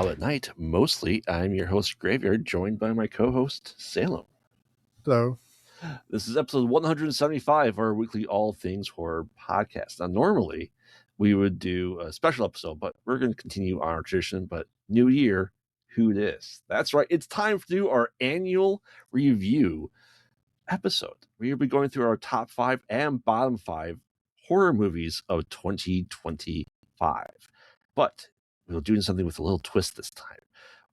Wild at Night. Mostly, I'm your host, Graveyard, joined by my co-host, Salem. Hello. This is episode 175 of our weekly All Things Horror podcast. Now, normally, we would do a special episode, but we're going to continue our tradition. But new year, who dis? That's right. It's time to do our annual review episode. We'll be going through our top 5 and bottom 5 horror movies of 2025. But we're doing something with a little twist this time.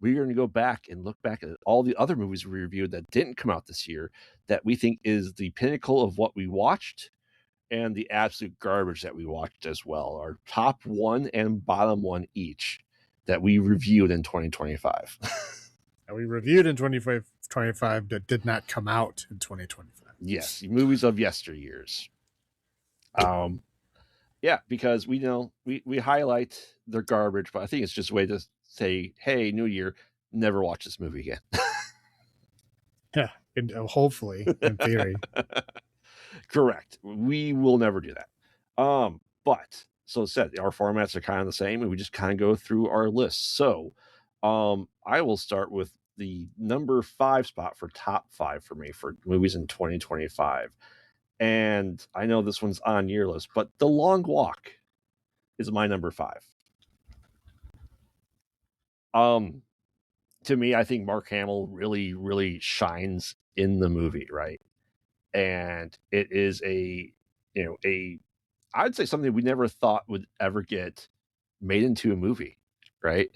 We're going to go back and look back at all the other movies we reviewed that didn't come out this year that we think is the pinnacle of what we watched and the absolute garbage that we watched as well. Our top 1 and bottom 1 each that we reviewed in 2025. We reviewed in 2025 that did not come out in 2025. Yes, movies of yesteryears. Yeah, because we know we highlight their garbage, but I think it's just a way to say, hey, new year, never watch this movie again. Yeah, and hopefully, in theory. Correct. We will never do that. But so said, our formats are kind of the same, and we just kind of go through our list. So I will start with the number 5 spot for top 5 for me for movies in 2025. And I know this one's on your list, but The Long Walk is my number 5. To me, I think Mark Hamill really, really shines in the movie, right? And it is I'd say something we never thought would ever get made into a movie, right?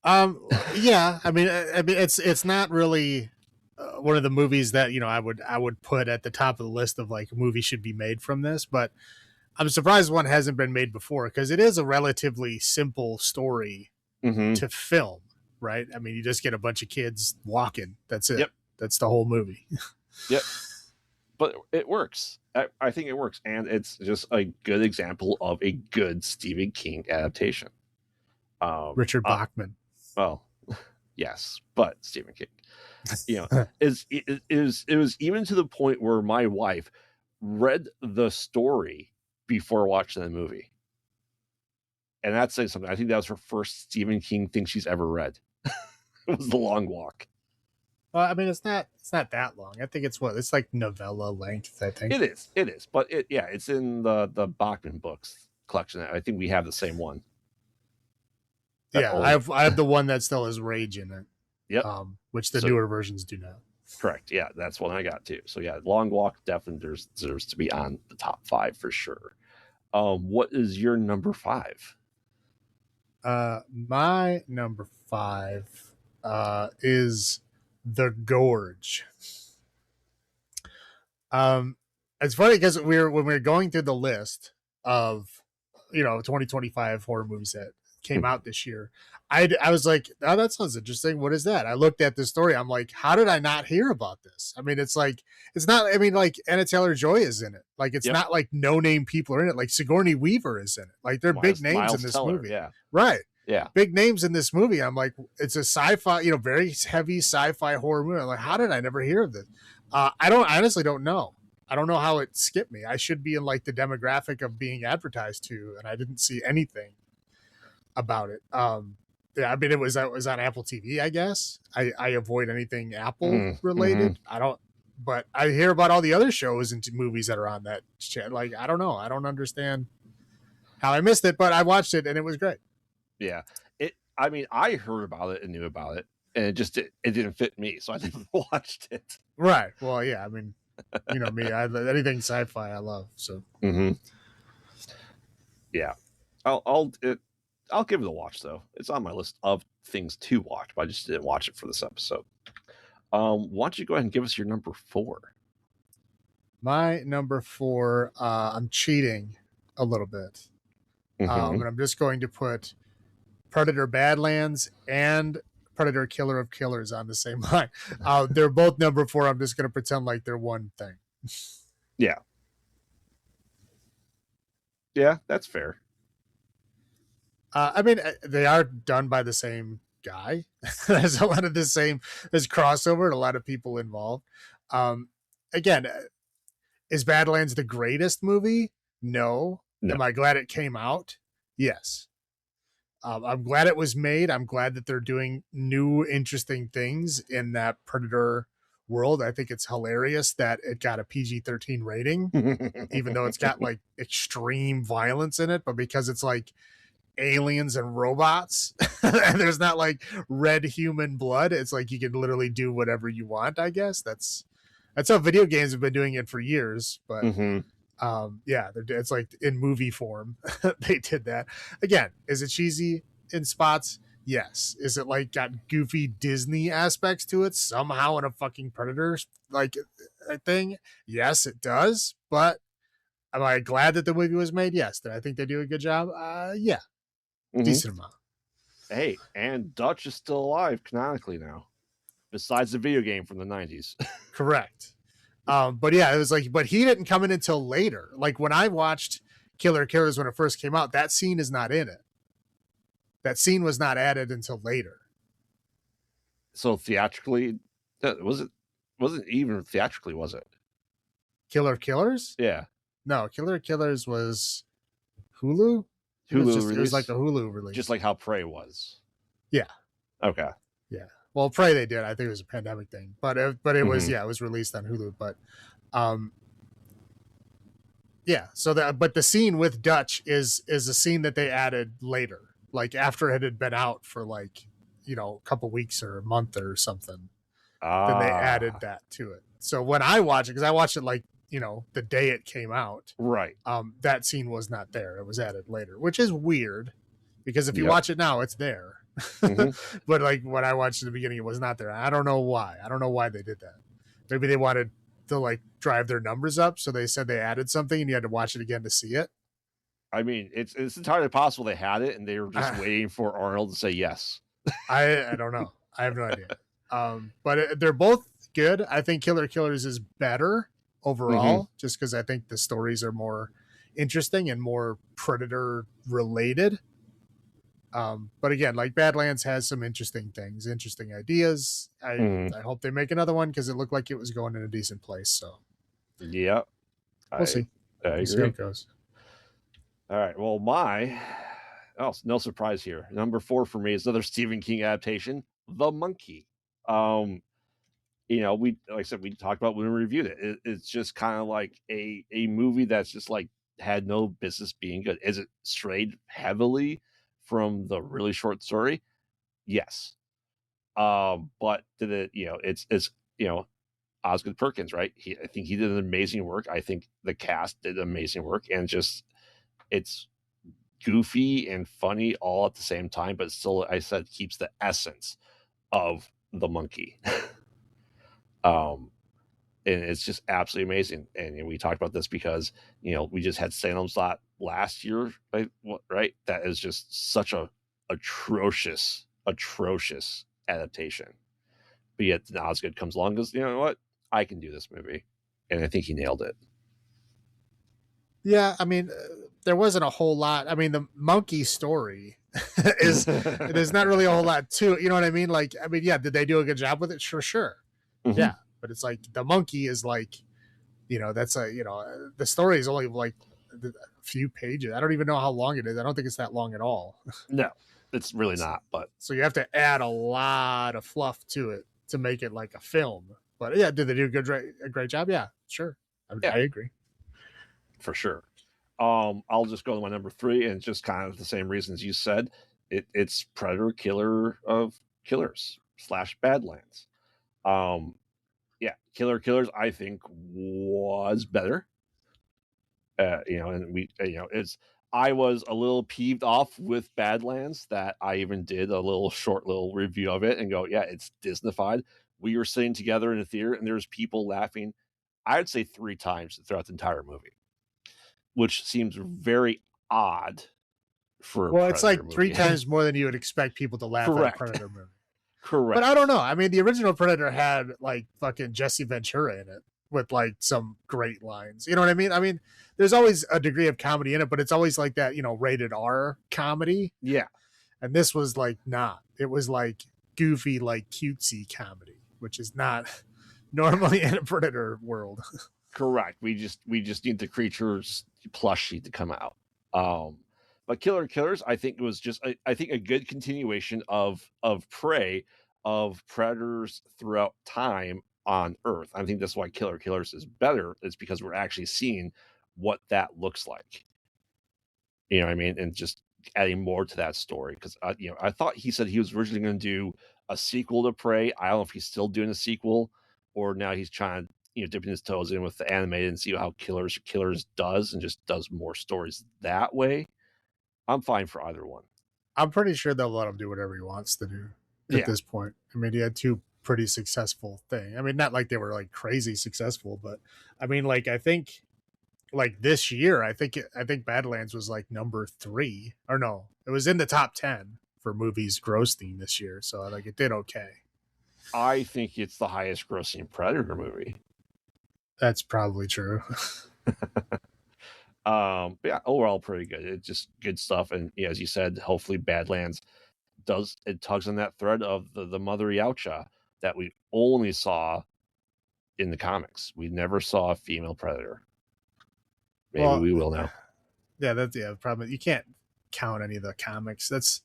Yeah, I mean, it's not really one of the movies that I would put at the top of the list of like a movie should be made from this, but I'm surprised one hasn't been made before because it is a relatively simple story to film, right? I mean, you just get a bunch of kids walking. That's it. Yep. That's the whole movie. Yep. But it works. I think it works, and it's just a good example of a good Stephen King adaptation. Richard Bachman. Well, yes, but Stephen King. It was even to the point where my wife read the story before watching the movie, and that's saying something. I think that was her first Stephen King thing she's ever read. It was The Long Walk. Well, I mean, it's not that long. I think it's like novella length. I think it is, but it's in the Bachman books collection. I think we have the same one. I have the one that still has Rage in it. Yep. Which the newer versions do not. Correct. Yeah, that's one I got too. So yeah, Long Walk definitely deserves to be on the top 5 for sure. What is your number 5? My number 5 is The Gorge. It's funny because when we were going through the list of 2025 horror movies that came out this year, I was like, oh, that sounds interesting. What is that? I looked at the story. I'm like, how did I not hear about this? I mean, it's not, I mean, like Anna Taylor-Joy is in it. Like, it's not like no-name people are in it. Like Sigourney Weaver is in it. Like, they're big names in this movie. Yeah. Right. Yeah. Big names in this movie. I'm like, it's a sci-fi, very heavy sci-fi horror movie. I'm like, how did I never hear of this? I honestly don't know. I don't know how it skipped me. I should be in like the demographic of being advertised to, and I didn't see anything about it. Yeah, I mean, it was on Apple TV, I guess. I avoid anything Apple related. But I hear about all the other shows and movies that are on that channel. Like, I don't know. I don't understand how I missed it, but I watched it and it was great. Yeah. I mean, I heard about it and knew about it, and it didn't fit me, so I never watched it. Right. Well, yeah. I mean, me, anything sci-fi I love. So. Yeah. I'll give it a watch though. It's on my list of things to watch, but I just didn't watch it for this episode. Why don't you go ahead and give us your number 4? My number 4, I'm cheating a little bit. And I'm just going to put Predator Badlands and Predator Killer of Killers on the same line. They're both number 4. I'm just going to pretend like they're one thing. Yeah. Yeah, that's fair. I mean, they are done by the same guy. There's a lot of there's crossover and a lot of people involved. Again, is Badlands the greatest movie? No. Am I glad it came out? Yes. I'm glad it was made. I'm glad that they're doing new, interesting things in that Predator world. I think it's hilarious that it got a PG-13 rating, even though it's got like extreme violence in it. But because it's like aliens and robots, and there's not like red human blood, it's like you can literally do whatever you want. I guess that's how video games have been doing it for years. But yeah, it's like in movie form they did that. Again, is it cheesy in spots? Yes. Is it like got goofy Disney aspects to it somehow in a fucking Predator like thing? Yes, it does. But am I glad that the movie was made? Yes. Did I think they do a good job? Yeah, decent amount. Hey, and Dutch is still alive canonically now, besides the video game from the 90s. Correct. But yeah, it was like, but he didn't come in until later. Like when I watched Killer Killers when it first came out, that scene is not in it. That scene was not added until later. So theatrically, wasn't even theatrically, was it? Killer Killers? Yeah. No, Killer Killers was Hulu. It was like a Hulu release, just like how Prey was. Yeah. Okay. Yeah. Well, Prey they did. I think it was a pandemic thing, but it was it was released on Hulu. But yeah. So but the scene with Dutch is a scene that they added later, like after it had been out for like a couple weeks or a month or something. Then they added that to it. So when I watch it, because I watched it like the day it came out, right? That scene was not there. It was added later, which is weird because if you watch it now, it's there. But like when I watched in the beginning, it was not there. I don't know why. I don't know why they did that. Maybe they wanted to like drive their numbers up, so they said they added something and you had to watch it again to see it. I mean, it's entirely possible they had it and they were just waiting for Arnold to say yes. I don't know. I have no idea. But they're both good. I think Killer Killers is better overall, just because I think the stories are more interesting and more Predator related. But again, like Badlands has some interesting things, interesting ideas. I hope they make another one because it looked like it was going in a decent place. So yeah, we'll see. We'll see how it goes. All right. Well, no surprise here. Number 4 for me is another Stephen King adaptation, The Monkey. We like I said, we talked about when we reviewed it. It's just kind of like a movie that's just like had no business being good. Is it strayed heavily from the really short story? Yes. But did it, it's Osgood Perkins, right? I think he did an amazing work. I think the cast did amazing work, and just it's goofy and funny all at the same time, but still, I said, keeps the essence of The Monkey. And it's just absolutely amazing. And we talked about this because we just had Salem's Lot last year, right? That is just such a atrocious adaptation. But yet Osgood comes along and goes, you know what? I can do this movie, and I think he nailed it. Yeah, I mean, there wasn't a whole lot. I mean, the monkey story is there's not really a whole lot to it. You know what I mean? Like, I mean, yeah, did they do a good job with it? Sure. Yeah, but it's like the monkey is like, that's the story is only like a few pages. I don't even know how long it is. I don't think it's that long at all. No, it's really not. But so you have to add a lot of fluff to it to make it like a film. But yeah, did they do a great job? Yeah, sure. I agree. For sure. I'll just go to my number 3, and just kind of the same reasons you said. It's Predator Killer of Killers / Badlands. Killer Killers I think was better. And we I was a little peeved off with Badlands that I even did a short review of it and go, yeah, it's Disneyfied. We were sitting together in a theater and there's people laughing, I'd say 3 times throughout the entire movie, which seems very odd for a it's like movie. 3 times more than you would expect people to laugh at a Predator movie. Correct. But I don't know. I mean, the original Predator had like fucking Jesse Ventura in it with like some great lines. You know what I mean? I mean, there's always a degree of comedy in it, but it's always like that, rated R comedy. Yeah. And this was like not. It was like goofy, like cutesy comedy, which is not normally in a Predator world. Correct. We just need the creatures plushie to come out. But Killer Killers, I think it was just I think a good continuation of Prey, of predators throughout time on Earth. I think that's why Killer Killers is better. Is because we're actually seeing what that looks like. You know what I mean? And just adding more to that story. Because I thought he said he was originally going to do a sequel to Prey. I don't know if he's still doing a sequel, or now he's trying to dipping his toes in with the animated and see how Killers does, and just does more stories that way. I'm fine for either one. I'm pretty sure they'll let him do whatever he wants to do at this point. I mean, he had two pretty successful things. I mean, not like they were like crazy successful, but I mean, like I think like this year, I think Badlands was like number 3, or no, it was in the top 10 for movies grossing this year. So like it did okay. I think it's the highest grossing Predator movie. That's probably true. But yeah, overall pretty good. It's just good stuff. And as you said, hopefully Badlands tugs on that thread of the Mother Yautja that we only saw in the comics. We never saw a female Predator. Maybe we will now. Yeah, that's probably you can't count any of the comics. That's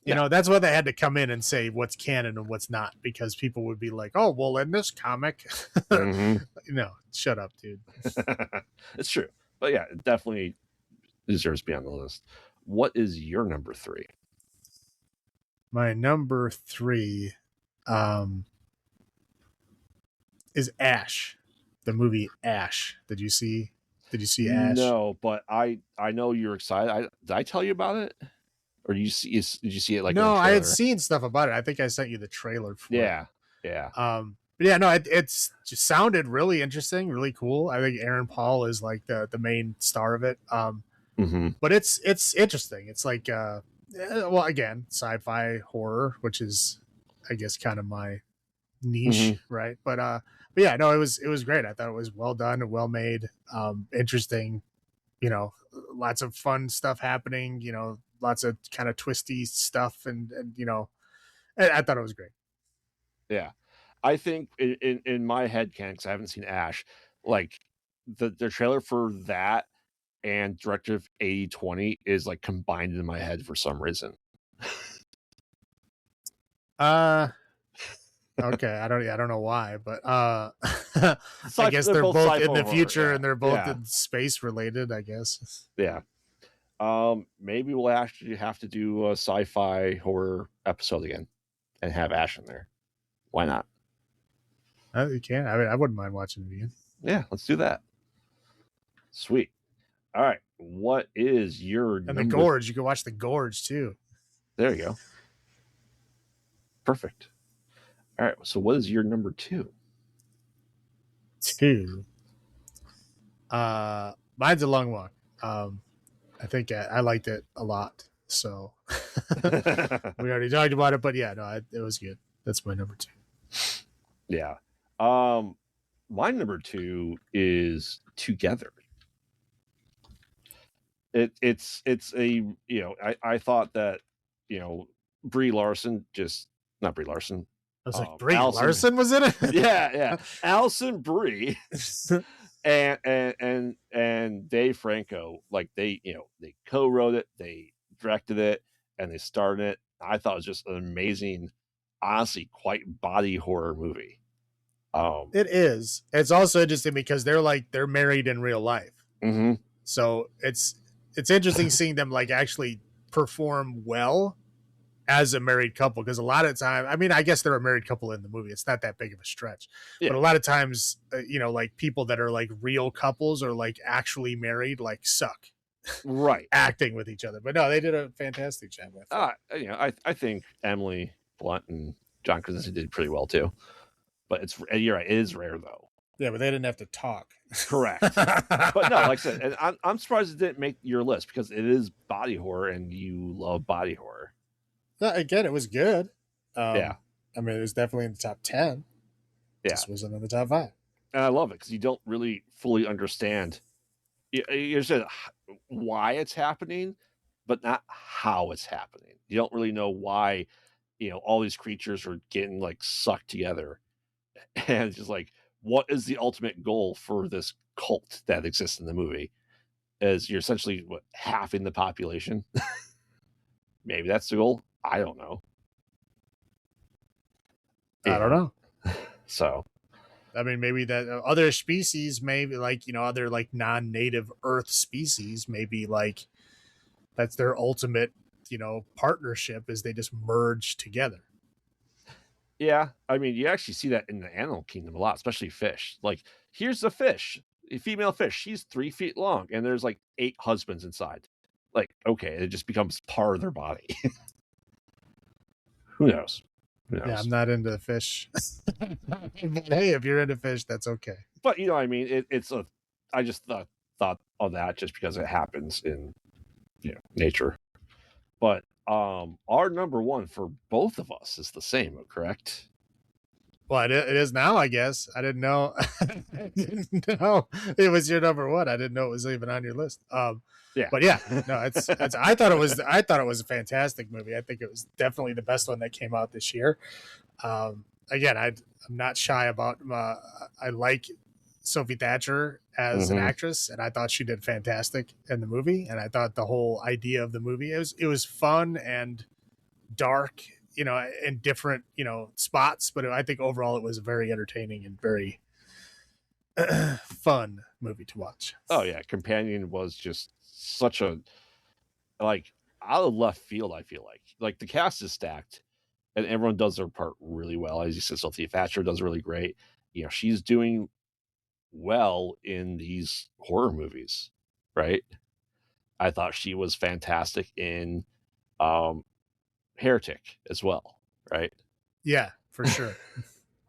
that's why they had to come in and say what's canon and what's not, because people would be like, oh well, in this comic shut up, dude. It's true. But yeah, it definitely deserves to be on the list. What is your number 3? My number 3 is Ash, the movie Ash. Did you see Ash? No, but I know you're excited. Did I tell you about it? Or did you see it like no, I had seen stuff about it. I think I sent you the trailer for it. Yeah. But yeah, no, it's just sounded really interesting, really cool. I think Aaron Paul is like the main star of it. But it's interesting. It's like well, again, sci-fi horror, which is I guess kind of my niche, right? But yeah, no, it was great. I thought it was well done and well made, interesting, lots of fun stuff happening, lots of kind of twisty stuff, and I thought it was great. Yeah. I think in my head, Ken, because I haven't seen Ash, like the trailer for that and Directive 8020 is like combined in my head for some reason. Okay, I don't know why, but I guess they're both in the future, and they're both in space related, I guess. Yeah. Maybe we'll actually have to do a sci-fi horror episode again and have Ash in there. Why not? You can. I mean, I wouldn't mind watching it again. Yeah, let's do that. Sweet. All right. What is your The Gorge? You can watch The Gorge too. There you go. Perfect. All right. So what is your number 2? 2. Mine's A Long Walk. I think I liked it a lot. So we already talked about it, but yeah, no, it was good. That's my number 2. Yeah. My number 2 is Together. It's a I thought that Brie Larson, just not Brie Larson. I was like, Brie Larson was in it. yeah, Allison Brie and Dave Franco, like they co-wrote it, they directed it, and they starred in it. I thought it was just an amazing, honestly, quite body horror movie. It is. It's also interesting because they're married in real life. So it's interesting seeing them like actually perform well as a married couple, because a lot of time, I mean, I guess they're a married couple in the movie. It's not that big of a stretch, but a lot of times, like people that are like real couples or like actually married, like suck, right, acting with each other. But no, they did a fantastic job. I think Emily Blunt and John Krasinski did pretty well too. But you're right, it is rare though. Yeah, but they didn't have to talk. Correct. But no, like I said, and I'm surprised it didn't make your list, because it is body horror and you love body horror. Again, it was good. Yeah. I mean, it was definitely in the top 10. Yeah. This wasn't in the top 5. And I love it because you don't really fully understand. You said why it's happening, but not how it's happening. You don't really know why, all these creatures are getting like sucked together. And it's just like, what is the ultimate goal for this cult that exists in the movie? as you're essentially halving the population. Maybe that's the goal. I don't know. I don't know. So, I mean, maybe that other species, maybe like, other like non-native Earth species, maybe like that's their ultimate, partnership is they just merge together. yeah, I mean, you actually see that in the animal kingdom a lot, especially fish. Like, here's a fish, a female fish. She's 3 feet long, and there's like 8 husbands inside. Like, okay, it just becomes part of their body. Who knows? Yeah, I'm not into fish. But hey, if you're into fish, that's okay. But I mean, I just thought of that just because it happens in nature. But our number one for both of us is the same, correct? Well, it is now, I guess. I didn't know. I didn't know it was your number one. I didn't know it was even on your list. Yeah, but yeah, no, it's. I thought it was a fantastic movie. I think it was definitely the best one that came out this year. Again, I'm not shy about. I like Sophie Thatcher as an actress, and I thought she did fantastic in the movie. And I thought the whole idea of the movie it was fun and dark, in different spots. But I think overall it was a very entertaining and very fun movie to watch. Oh yeah, Companion was just such a like out of left field. I feel like the cast is stacked, and everyone does their part really well. As you said, Sophie Thatcher does really great. She's doing well in these horror movies, right? I thought she was fantastic in Heretic as well, right? Yeah, for sure.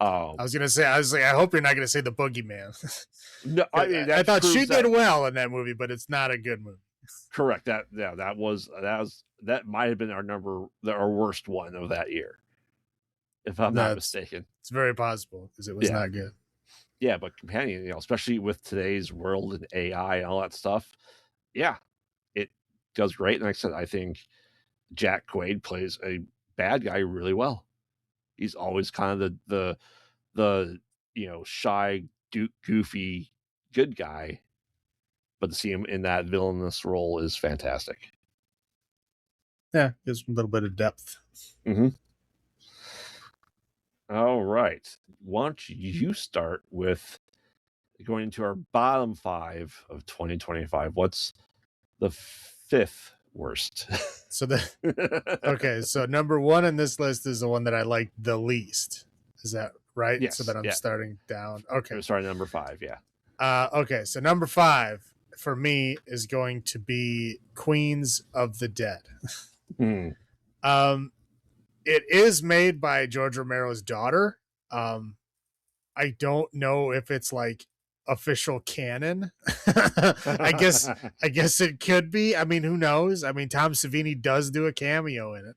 I was gonna say, I hope you're not gonna say The Boogeyman. No, I mean, I thought she did well in that movie, but it's not a good movie. Correct. That might have been our worst one of that year, if I'm not mistaken. It's very possible because it was not good. Yeah, but Companion, especially with today's world and AI and all that stuff, yeah, it does great. And like I said, I think Jack Quaid plays a bad guy really well. He's always kind of the shy, goofy good guy, but to see him in that villainous role is fantastic. Yeah, gives a little bit of depth. Mm-hmm. All right. Why don't you start with going into our bottom 5 of 2025? What's the 5th worst? So okay, so number 1 in this list is the one that I like the least. Is that right? Yes. So that I'm starting down. Okay. We're starting number 5, yeah. Okay, so number 5 for me is going to be Queens of the Dead. It is made by George Romero's daughter. I don't know if it's like official canon. I guess it could be. I mean, who knows? I mean, Tom Savini does do a cameo in it.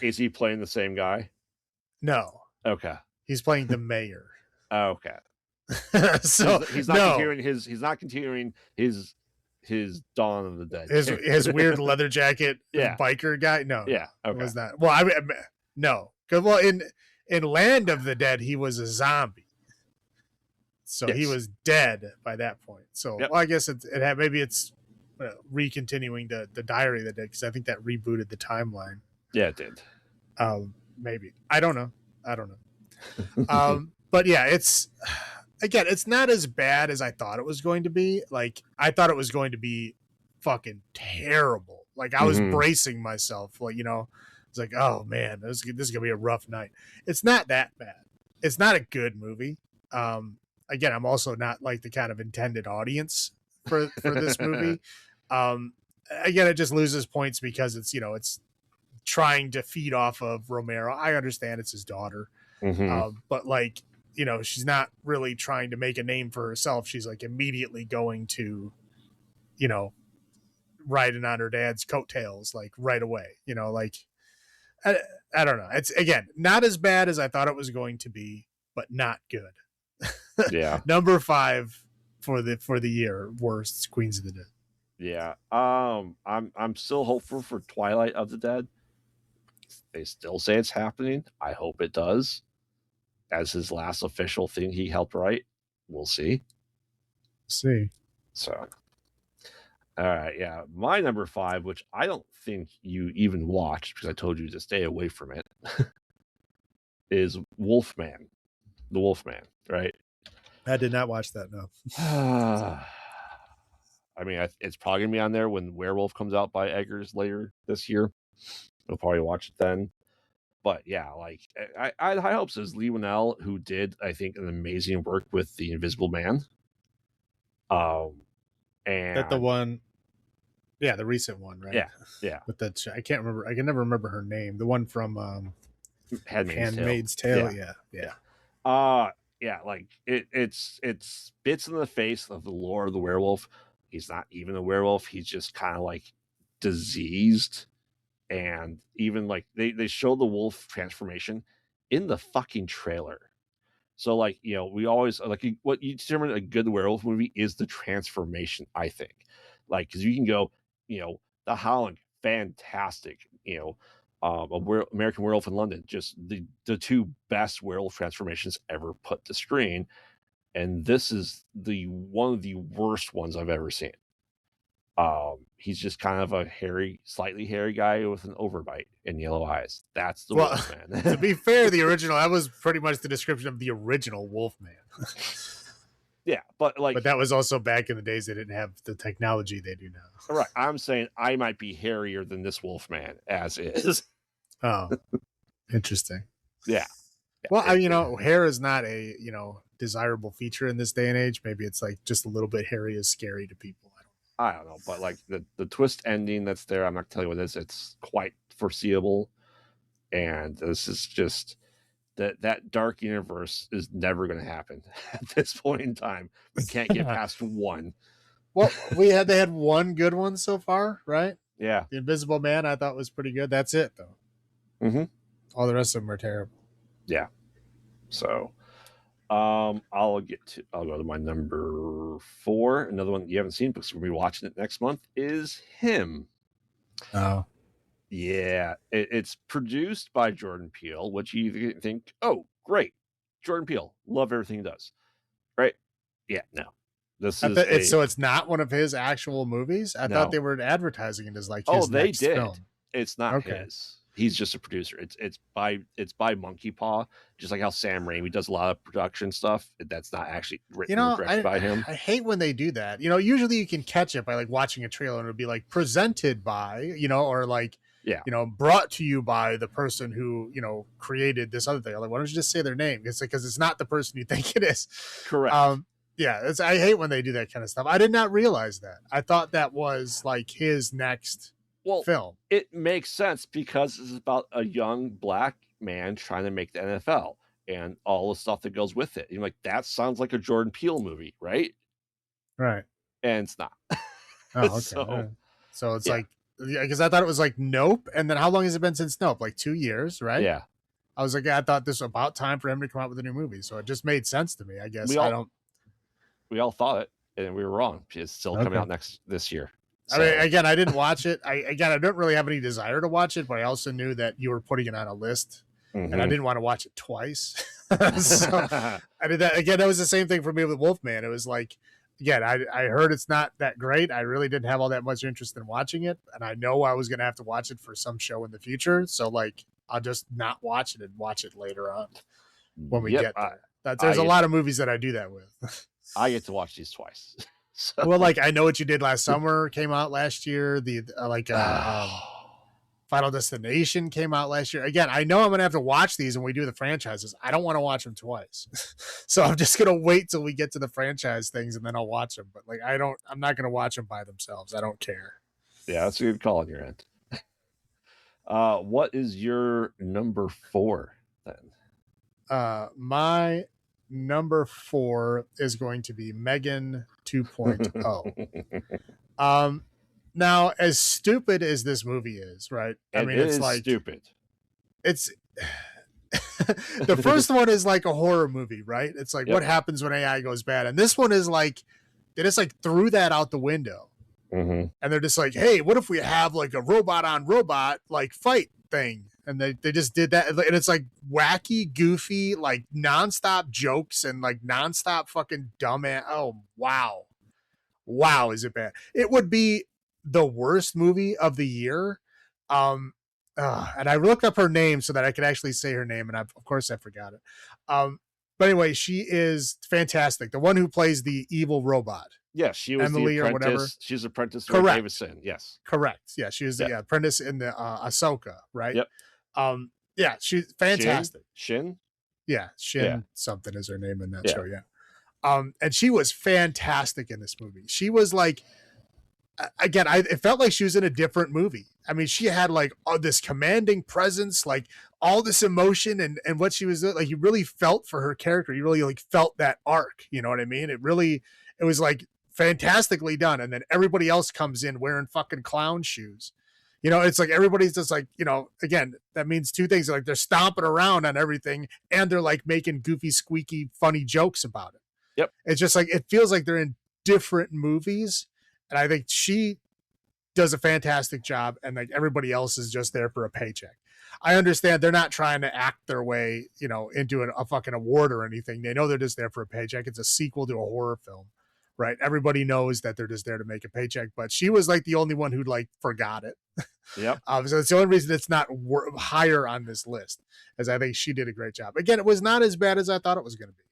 Is he playing the same guy? No. Okay. He's playing the mayor. Okay. So he's not continuing his Dawn of the Dead. His weird leather jacket yeah. biker guy. No. Yeah. Okay. It was not. Well, I mean, no. Well, in Land of the Dead, he was a zombie. So he was dead by that point. So well, I guess maybe it's re-continuing the Diary of the Dead, because I think that rebooted the timeline. Yeah, it did. Maybe. I don't know. But yeah, it's not as bad as I thought it was going to be. Like, I thought it was going to be fucking terrible. Like, I was bracing myself. Like, it's like, oh man, this is gonna be a rough night. It's not that bad. It's not a good movie. Again, I'm also not like the kind of intended audience for this movie. Again, it just loses points because it's trying to feed off of Romero. I understand it's his daughter, but like, she's not really trying to make a name for herself. She's like immediately going to, riding on her dad's coattails, like right away. Like I don't know. It's, again, not as bad as I thought it was going to be, but not good. Yeah. Number 5 for the year worst Queens of the Dead. Yeah. I'm still hopeful for Twilight of the Dead. They still say it's happening. I hope it does. As his last official thing he helped write. We'll see. See. So All right, yeah. My number 5, which I don't think you even watched because I told you to stay away from it, is Wolfman. The Wolfman, right? I did not watch that. No. I mean, it's probably gonna be on there when Werewolf comes out by Eggers later this year. We'll probably watch it then. But yeah, like I had high hopes. As Lee Winnell, who did, I think, an amazing work with The Invisible Man. And That the one, yeah, the recent one, right? Yeah. With that, I can't remember. I can never remember her name. The one from Handmaid's Tale. Yeah. Yeah, like it's spits in the face of the lore of the werewolf. He's not even a werewolf. He's just kind of like diseased. And even like they show the wolf transformation in the fucking trailer. So like, we always like what you determine a good werewolf movie is the transformation, I think. Like, because you can go, The Howling, fantastic, American Werewolf in London, just the two best werewolf transformations ever put to screen. And this is one of the worst ones I've ever seen. He's just kind of a slightly hairy guy with an overbite and yellow eyes. That's the Wolfman. To be fair, that was pretty much the description of the original Wolfman. Yeah, but that was also back in the days they didn't have the technology they do now. Right. I'm saying I might be hairier than this Wolfman as is. Oh, interesting. Yeah. Well, hair is not a, desirable feature in this day and age. Maybe it's like just a little bit hairy is scary to people. I don't know, but like the twist ending that's there, I'm not telling you what it is. It's quite foreseeable, and this is just that dark universe is never going to happen at this point in time. We can't get past one. Well, they had one good one so far, right? Yeah, The Invisible Man I thought was pretty good. That's it though. Mm-hmm. All the rest of them are terrible. Yeah. So, I'll go to my number 4. Another one you haven't seen because we'll be watching it next month is Him. Oh, yeah. It's produced by Jordan Peele, which you think, oh, great, Jordan Peele, love everything he does, right? Yeah, no. So it's not one of his actual movies. I thought they were advertising it as like his next film. It's not his. He's just a producer. It's by Monkey Paw, just like how Sam Raimi does a lot of production stuff. That's not actually written or directed by him. I hate when they do that. Usually you can catch it by like watching a trailer and it'll be like presented by, or like, brought to you by the person who, created this other thing. I'm like, why don't you just say their name? It's like, because it's not the person you think it is. Correct. I hate when they do that kind of stuff. I did not realize that. I thought that was like his next film. It makes sense because it's about a young black man trying to make the NFL and all the stuff that goes with it. You're like, that sounds like a Jordan Peele movie, right? Right. And it's not. Oh, okay. So it's like, because I thought it was like Nope. And then how long has it been since Nope? Like 2 years, right? Yeah. I was like, I thought this was about time for him to come out with a new movie. So it just made sense to me, I guess. We all thought it, and we were wrong. It's still coming out this year. So. I mean, again, I didn't watch it. I don't really have any desire to watch it, but I also knew that you were putting it on a list, and I didn't want to watch it twice. So I did that. Again, that was the same thing for me with Wolfman. It was like, again, I heard it's not that great. I really didn't have all that much interest in watching it, and I know I was going to have to watch it for some show in the future. So, like, I'll just not watch it and watch it later on when we get there. There's a lot of movies that I do that with. I get to watch these twice. So. Well, like I Know What You Did Last Summer came out last year. The Final Destination came out last year. Again, I know I'm gonna have to watch these when we do the franchises. I don't want to watch them twice, so I'm just gonna wait till we get to the franchise things and then I'll watch them. But like I'm not gonna watch them by themselves. I don't care. Yeah, that's a good call on your end. What is your number 4 then? My number 4 is going to be Megan 2.0. Now, as stupid as this movie is, right? It's like stupid. It's the first one is like a horror movie, right? It's like what happens when AI goes bad, and this one is like they just like threw that out the window, and they're just like, hey, what if we have like a robot on robot like fight thing? And they just did that. And it's like wacky, goofy, like nonstop jokes and like nonstop fucking dumbass. Oh, wow. wow, is it bad? It would be the worst movie of the year. And I looked up her name so that I could actually say her name, and of course I forgot it. But anyway, she is fantastic. The one who plays the evil robot. Yes, she was Emily the or whatever. apprentice. She's apprentice to Correct. Davison. Yes, correct. Yeah, she was the apprentice in the Ahsoka, right? Yep. Yeah, she's fantastic. Shin? Yeah, Shin something is her name in that show. Yeah. And she was fantastic in this movie. She was like, again, it felt like she was in a different movie. I mean, she had like this commanding presence, like all this emotion and what she was like. You really felt for her character. You really like felt that arc. You know what I mean? It was like fantastically done. And then everybody else comes in wearing fucking clown shoes. You know, it's like everybody's just like, you know, again, that means two things. Like they're stomping around on everything and they're like making goofy, squeaky, funny jokes about it. Yep. It's just like, it feels like they're in different movies. And I think she does a fantastic job. And like everybody else is just there for a paycheck. I understand they're not trying to act their way, you know, into a fucking award or anything. They know they're just there for a paycheck. It's a sequel to a horror film, right? Everybody knows that they're just there to make a paycheck, but she was like the only one who like forgot it. Yep. So it's the only reason it's not higher on this list, as I think she did a great job. Again, it was not as bad as I thought it was going to be.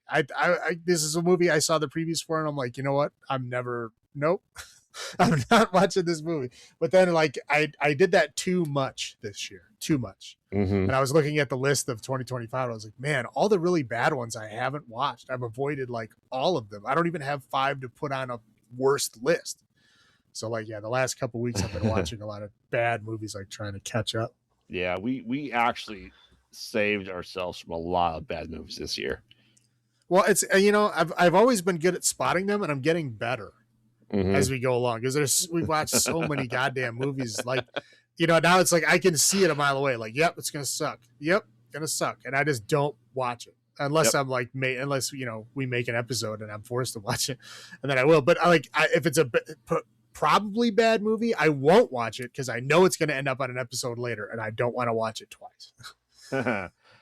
This is a movie I saw the previews for, and I'm like, you know what? Nope. I'm not watching this movie. But then like I did that too much this year, too much. Mm-hmm. And I was looking at the list of 2025. I was like, man, all the really bad ones I haven't watched. I've avoided like all of them. I don't even have 5 to put on a worst list. So like, yeah, the last couple of weeks I've been watching a lot of bad movies, like trying to catch up. Yeah, we actually saved ourselves from a lot of bad movies this year. Well, it's, you know, I've always been good at spotting them, and I'm getting better as we go along, because we've watched so many goddamn movies. Like, you know, now it's like I can see it a mile away. Like, yep, it's gonna suck. Yep, gonna suck, and I just don't watch it unless I'm like, unless you know we make an episode and I'm forced to watch it, and then I will. But if it's a probably bad movie, I won't watch it because I know it's going to end up on an episode later, and I don't want to watch it twice.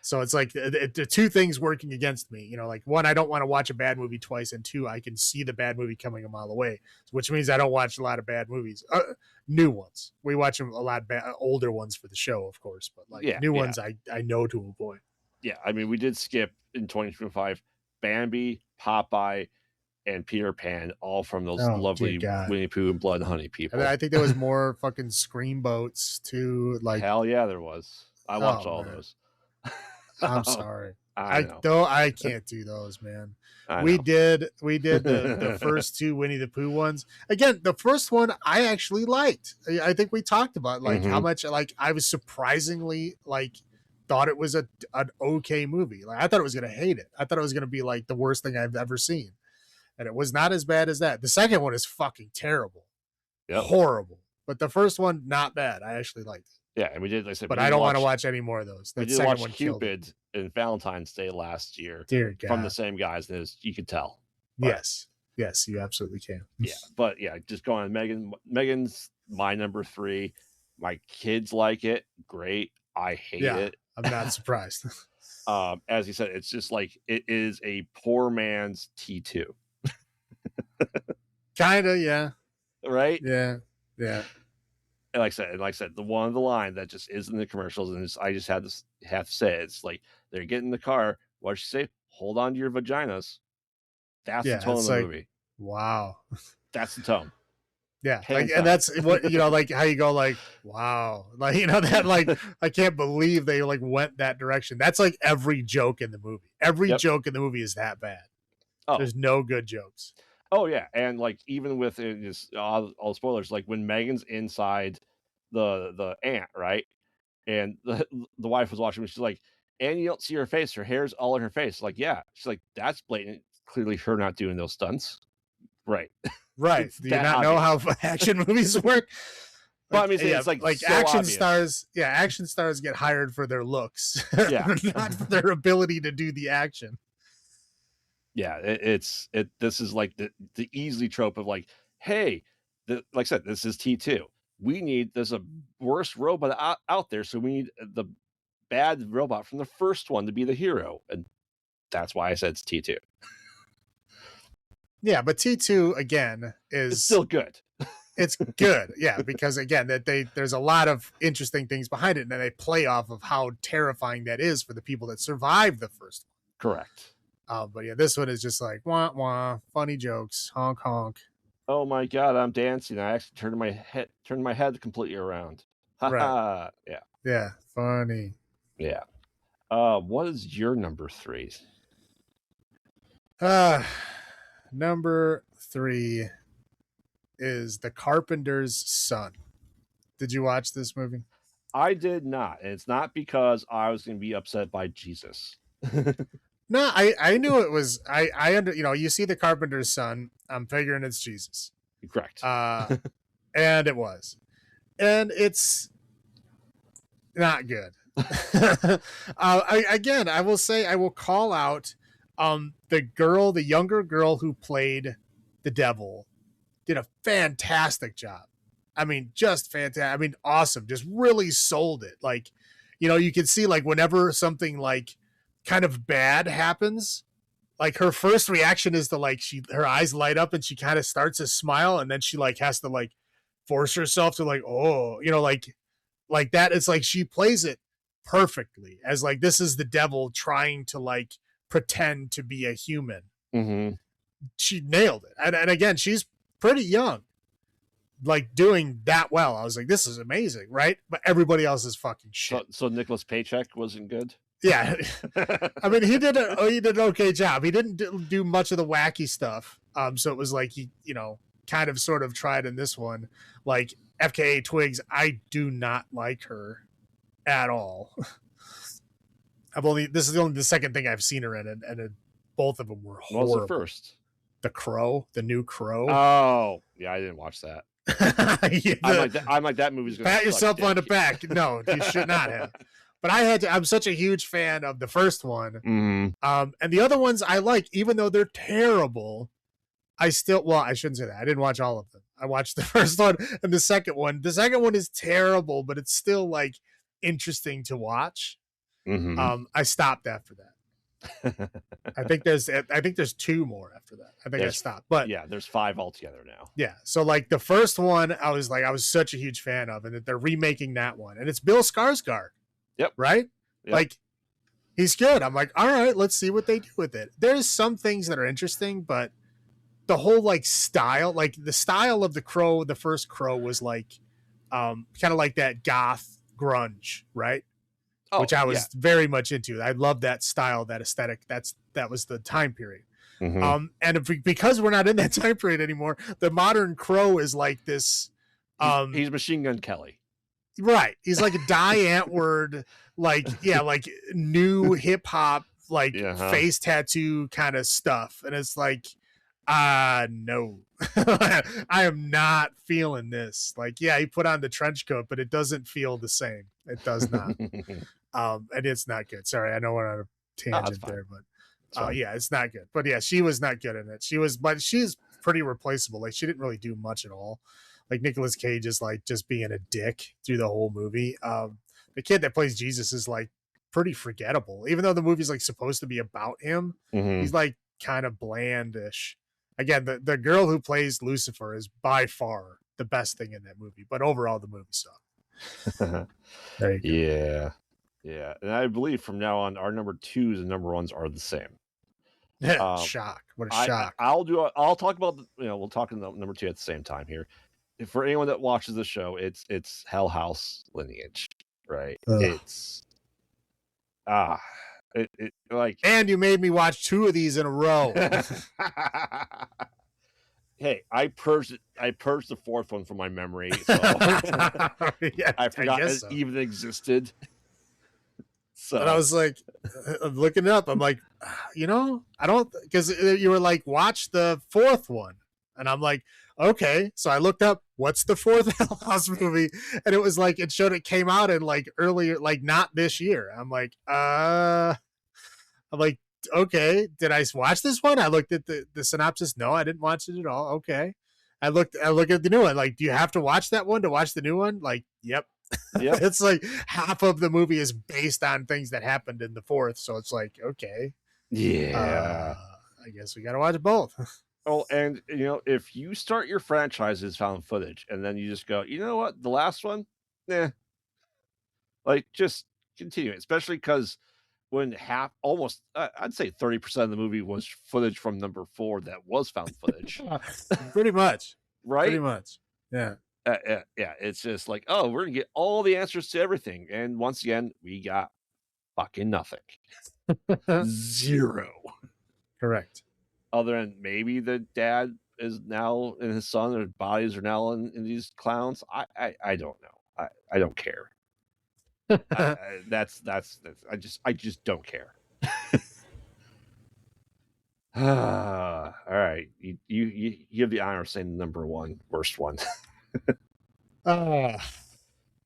So it's like the two things working against me. You know, like one, I don't want to watch a bad movie twice, and two, I can see the bad movie coming a mile away, which means I don't watch a lot of bad movies. New ones, we watch them a lot. Older ones for the show, of course, but like new ones, I know to avoid. Yeah, I mean, we did skip in 2025 Bambi, Popeye, and Peter Pan, all from those lovely Winnie Pooh and Blood and Honey people. And I think there was more fucking Scream Boats too. Like, hell yeah, there was. I watched all those. I'm sorry. I can't do those, man. We did the first 2 Winnie the Pooh ones. Again, the first one I actually liked. I think we talked about like how much like I was surprisingly like thought it was an okay movie. Like I thought it was gonna hate it. I thought it was gonna be like the worst thing I've ever seen. And it was not as bad as that. The second one is fucking terrible. Horrible. But the first one, not bad. I actually liked it. Yeah, and we did, like I said, but I don't want to watch any more of those. We did watch Cupid and Valentine's Day last year. Dear God. From the same guys, and you could tell. But, yes, you absolutely can. Yeah, but yeah, just going on Megan's my number 3. My kids like it. Great. I hate it. I'm not surprised. As you said, it's just like it is a poor man's T2. Kinda, yeah. Right? Yeah. And like I said, the line that just is in the commercials, and I just have to say it. It's like they're getting in the car. What does she say? Hold on to your vaginas. That's the tone of the movie. Wow. That's the tone. Yeah. Like, and that's what, you know, like how you go like, wow. Like, you know, that like, I can't believe they like went that direction. That's like every joke in the movie. Every joke in the movie is that bad. There's no good jokes. Oh yeah, and like even with just all spoilers, like when Megan's inside the aunt, right, and the wife was watching, she's like, and you don't see her face, her hair's all in her face. Like, yeah, she's like, that's blatant. Clearly, her not doing those stunts, right? Right? Do you not know how action movies work? But I mean, it's like so action obvious. stars. Yeah, action stars get hired for their looks, not for their ability to do the action. Yeah, this is like the easily trope of like, hey, like I said, this is T2. There's a worse robot out there, so we need the bad robot from the first one to be the hero, and that's why I said it's T2. Yeah, but T2 again It's is still good. it's good. Yeah, because again, there's a lot of interesting things behind it, and they play off of how terrifying that is for the people that survived the first one. Correct. But yeah, this one is just like wah wah, funny jokes, honk honk. Oh my god, I'm dancing. I actually turned my head completely around. Haha. Yeah. Yeah, funny. Yeah. What is your number 3? Number 3 is The Carpenter's Son. Did you watch this movie? I did not, and it's not because I was going to be upset by Jesus. No, I knew it was. I under you see The Carpenter's Son. I'm figuring it's Jesus. Correct. And it was, and it's not good. I will say I will call out the younger girl who played the devil did a fantastic job. I mean, just fantastic. I mean, awesome. Just really sold it. Like, you can see like whenever something like kind of bad happens, like her first reaction is to like her eyes light up and she kind of starts to smile, and then she like has to like force herself to like, oh, like that. It's like she plays it perfectly as like this is the devil trying to like pretend to be a human. Mm-hmm. She nailed it. And again, she's pretty young, like doing that well. I was like, this is amazing, right? But everybody else is fucking shit. So Nicholas Paycheck wasn't good. Yeah, I mean, he did an okay job. He didn't do much of the wacky stuff. So it was like he, kind of sort of tried in this one. Like FKA Twigs, I do not like her at all. This is only the second thing I've seen her in, and both of them were horrible. What was the first? The Crow, the new Crow. Oh, yeah, I didn't watch that. I'm like that movie's gonna pat yourself on the back. No, you should not have. But I'm such a huge fan of the first one. Mm-hmm. And the other ones I like, even though they're terrible. I shouldn't say that. I didn't watch all of them. I watched the first one and the second one. The second one is terrible, but it's still like interesting to watch. Mm-hmm. I stopped after that. I think there's 2 more after that. I stopped. But yeah, there's 5 altogether now. Yeah. So like the first one, I was such a huge fan of, and that they're remaking that one. And it's Bill Skarsgård. Yep. Right? Yep. Like he's good. I'm like, all right, let's see what they do with it. There's some things that are interesting, but the whole like style, like the style of the Crow, the first Crow was like kind of like that goth grunge, right? Which I was very much into. I love that style, that aesthetic. That was the time period. Mm-hmm. And because we're not in that time period anymore, the modern Crow is like this. He's Machine Gun Kelly. Right. He's like a Die Antwoord, like new hip hop, like face tattoo kind of stuff. And it's like, no, I am not feeling this. Like, yeah, he put on the trench coat, but it doesn't feel the same. It does not. And it's not good. Sorry, I know we're on a tangent there, but yeah, it's not good. But yeah, she was not good in it. But she's pretty replaceable. Like, she didn't really do much at all. Like Nicolas Cage is like just being a dick through the whole movie. The kid that plays Jesus is like pretty forgettable, even though the movie's like supposed to be about him. Mm-hmm. He's like kind of blandish. Again, the girl who plays Lucifer is by far the best thing in that movie, but overall the movie sucked. There you go. Yeah. And I believe from now on, our number 2s and number 1s are the same. Shock! What a shock! I'll talk about we'll talk about number 2 at the same time here. For anyone that watches the show, it's Hell House Lineage, right? It's like, and you made me watch 2 of these in a row. Hey, I purged the 4th one from my memory, so yeah, I forgot it even existed. So and I was like, I'm looking it up. I'm like, I don't, because you were like, watch the 4th one, and I'm like, okay. So I looked up what's the 4th Hell House movie, and it was like it showed it came out in like earlier, like not this year. I'm like, okay, did I watch this one? I looked at the synopsis. No, I didn't watch it at all. Okay. I look at the new one. Like, do you have to watch that one to watch the new one? Like, yep. It's like half of the movie is based on things that happened in the 4th. So it's like, okay. Yeah. I guess we got to watch both. Oh, and if you start your franchise as found footage and then you just go, you know what, the last one, nah, like just continue it, especially because when almost, I'd say 30% of the movie was footage from number 4 that was found footage, Pretty much. Pretty right? much. Yeah. Yeah, it's just like, oh, we're gonna get all the answers to everything, and once again, we got fucking nothing, zero. Correct. Other than maybe the dad is now in his son, their bodies are now in these clowns. I don't know. I don't care. That's I just don't care. All right, you have the honor of saying the number 1 worst one.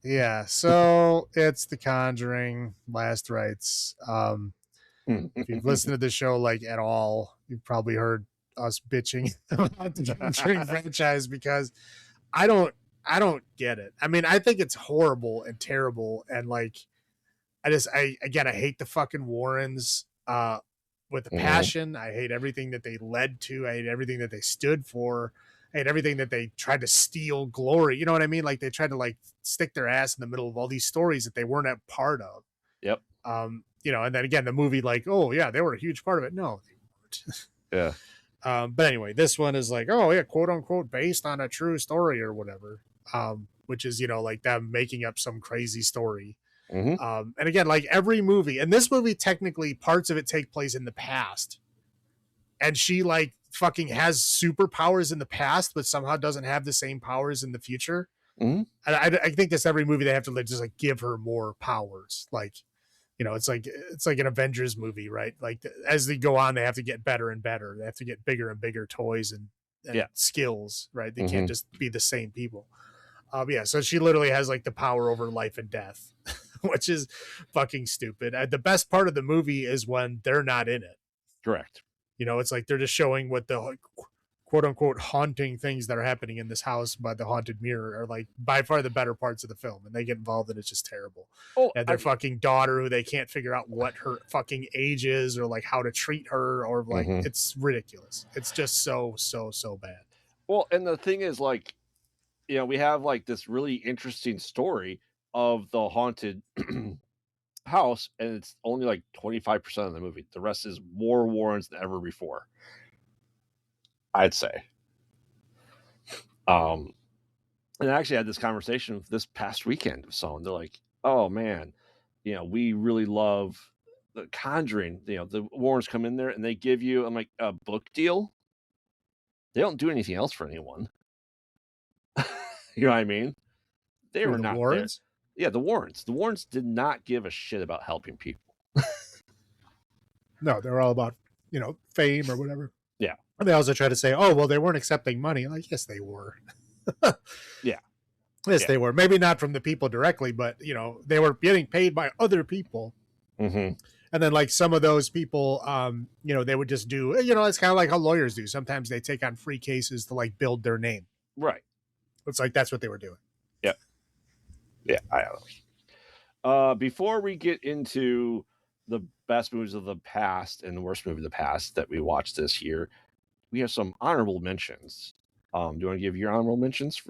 Yeah, so it's The Conjuring, Last Rites. If you've listened to the show like at all, you've probably heard us bitching about the Conjuring franchise because I don't get it. I mean, I think it's horrible and terrible, and like I hate the fucking Warrens with a passion. I hate everything that they led to. I hate everything that they stood for. I hate everything that they tried to steal glory. You know what I mean? Like they tried to like stick their ass in the middle of all these stories that they weren't a part of. Yep. And then again, the movie, like, oh yeah, they were a huge part of it. No, they weren't. Yeah. But anyway, this one is like, oh yeah, quote unquote, based on a true story or whatever. Which is, like them making up some crazy story. And again, like every movie, and this movie, technically parts of it take place in the past. And she like fucking has superpowers in the past, but somehow doesn't have the same powers in the future. And I think that's every movie they have to like, just like give her more powers. Like, it's like an Avengers movie, right? Like as they go on, they have to get better and better. They have to get bigger and bigger toys and skills, right? They can't just be the same people. So she literally has like the power over life and death, which is fucking stupid. The best part of the movie is when they're not in it. Correct. It's like they're just showing what the quote unquote haunting things that are happening in this house by the haunted mirror are like by far the better parts of the film, and they get involved and it's just terrible. And their fucking daughter, who they can't figure out what her fucking age is or like how to treat her, or like it's ridiculous. It's just so bad. Well, and the thing is, like, we have like this really interesting story of the haunted house, and it's only like 25% of the movie. The rest is more Warrens than ever before, I'd say. And I actually had this conversation this past weekend with someone. They're like, oh man, we really love the Conjuring. The Warrens come in there and they give you, I'm like, a book deal. They don't do anything else for anyone. You know what I mean? They were not Warrens? There. Yeah, the Warrens. The Warrens did not give a shit about helping people. No, they're all about, fame or whatever. Yeah. And they also try to say, oh, well, they weren't accepting money. Like, yes, they were. Yeah. Yes, they were. Maybe not from the people directly, but, they were getting paid by other people. And then, like, some of those people, they would just do, it's kind of like how lawyers do. Sometimes they take on free cases to, like, build their name. Right. It's like that's what they were doing. Yep. Yeah, I don't know. Before we get into the best movies of the past and the worst movie of the past that we watched this year, we have some honorable mentions. Do you want to give your honorable mentions?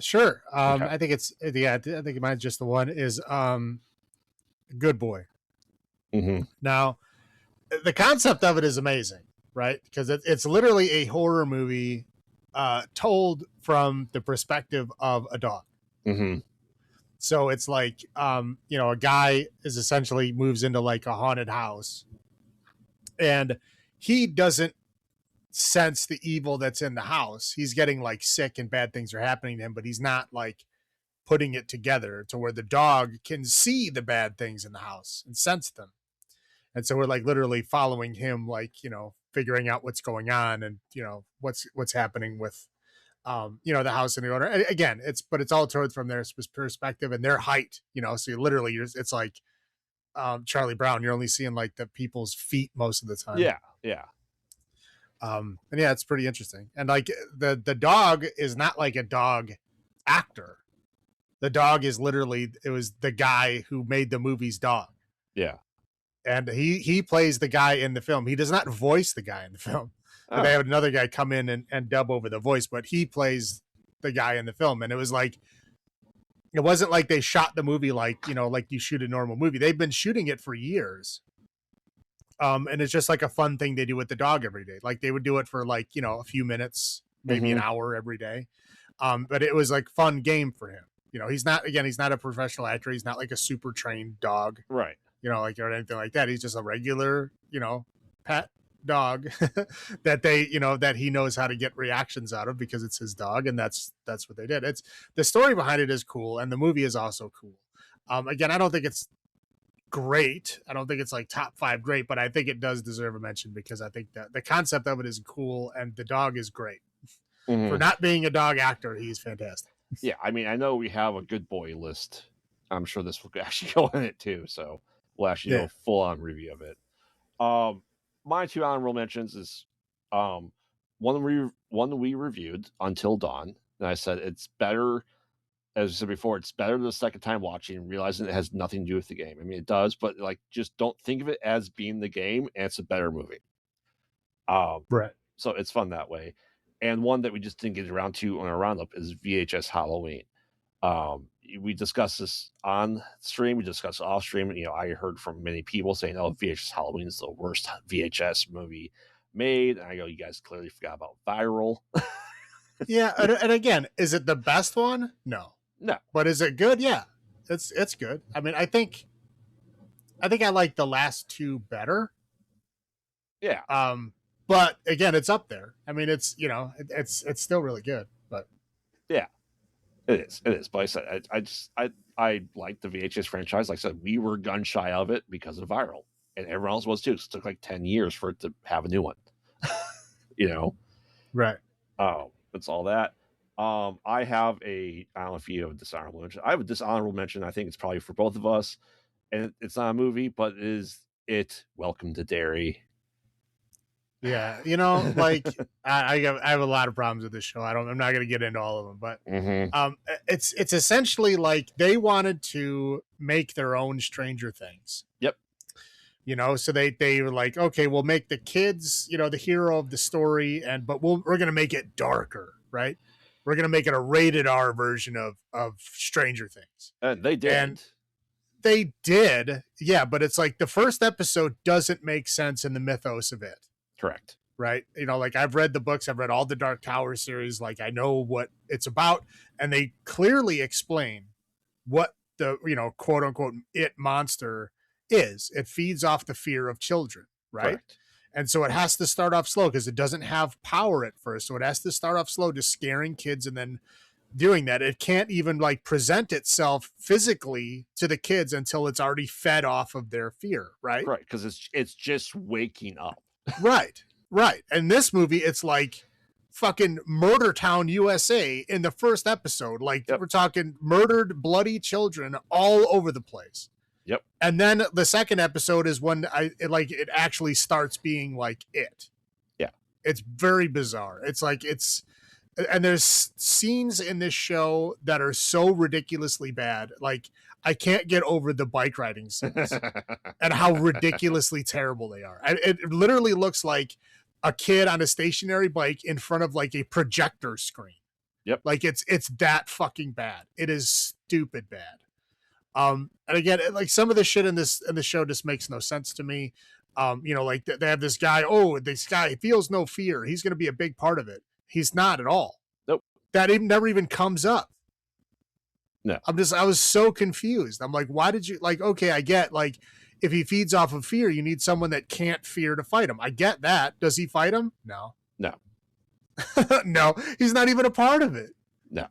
Sure. Okay. I think I think mine's just the one is Good Boy. Now, the concept of it is amazing, right? Because it's literally a horror movie told from the perspective of a dog. So it's like, a guy is essentially moves into like a haunted house, and he doesn't sense the evil that's in the house. He's getting like sick and bad things are happening to him, but he's not like putting it together to where the dog can see the bad things in the house and sense them. And so we're like literally following him, like, figuring out what's going on and, what's happening with, the house and the owner. Again, it's all told from their perspective and their height, so it's like Charlie Brown. You're only seeing like the people's feet most of the time. Yeah. Yeah. And yeah, it's pretty interesting. And like the dog is not like a dog actor. The dog is literally, it was the guy who made the movie's dog. Yeah. And he plays the guy in the film. He does not voice the guy in the film. but they had another guy come in and dub over the voice, but he plays the guy in the film. And it was like, it wasn't like they shot the movie like, like you shoot a normal movie. They've been shooting it for years. And it's just like a fun thing they do with the dog every day. Like they would do it for like, a few minutes, maybe an hour every day. But it was like fun game for him. He's not a professional actor. He's not like a super trained dog, Right. Like or anything like that. He's just a regular, pet dog that that he knows how to get reactions out of because it's his dog. And that's what they did. It's the story behind it is cool. And the movie is also cool. Again, I don't think it's great. I don't think it's like top 5 great, but I think it does deserve a mention because I think that the concept of it is cool and the dog is great. For not being a dog actor, he's fantastic. Yeah, I mean, I know we have a good boy list. I'm sure this will actually go in it too, so we'll actually do a full-on review of it. My 2 honorable mentions is one we reviewed, Until Dawn, and I said it's better. As I said before, it's better the second time watching and realizing it has nothing to do with the game. I mean, it does, but like, just don't think of it as being the game, and it's a better movie. Right. So it's fun that way. And one that we just didn't get around to on our roundup is VHS Halloween. We discussed this on stream. We discussed it off stream. I heard from many people saying, "Oh, VHS Halloween is the worst VHS movie made." And I go, "You guys clearly forgot about Viral." Yeah, and again, is it the best one? No. But is it good? Yeah, it's good. I mean, I think I like the last 2 better. Yeah. But again, it's up there. I mean, it's it's still really good. But yeah, it is. But I said I like the VHS franchise. Like I said, we were gun shy of it because of Viral, and everyone else was too. It took like 10 years for it to have a new one. Right. It's all that. I have I don't know if you have a dishonorable mention. I have a dishonorable mention. I think it's probably for both of us, and it's not a movie, but Welcome to Derry. Yeah, like I have a lot of problems with this show. I'm not going to get into all of them, but it's essentially like they wanted to make their own Stranger Things. Yep. So they were like, okay, we'll make the kids, the hero of the story, but we're going to make it darker, right? We're going to make it a rated R version of Stranger Things. And they did. And they did, yeah, but it's like the first episode doesn't make sense in the mythos of it. Correct. Right. Like I've read the books, I've read all the Dark Tower series. Like I know what it's about. And they clearly explain what the, quote unquote, it monster is. It feeds off the fear of children. Right. Correct. And so it has to start off slow because it doesn't have power at first. So it has to start off slow, just scaring kids and then doing that. It can't even like present itself physically to the kids until it's already fed off of their fear. Right. Right. Because it's just waking up. Right. And this movie, it's like fucking Murder Town, USA in the first episode. Like we're talking murdered, bloody children all over the place. Yep. And then the second episode is when it actually starts being like it. Yeah. It's very bizarre. It's like and there's scenes in this show that are so ridiculously bad. Like I can't get over the bike riding scenes and how ridiculously terrible they are. It literally looks like a kid on a stationary bike in front of like a projector screen. Yep. Like it's that fucking bad. It is stupid bad. And again, like some of the shit in the show just makes no sense to me. Like they have this guy. Oh, this guy feels no fear. He's going to be a big part of it. He's not at all. Nope. That never even comes up. No. I was so confused. I'm like, why did you okay, I get like if he feeds off of fear, you need someone that can't fear to fight him. I get that. Does he fight him? No. No, he's not even a part of it. No.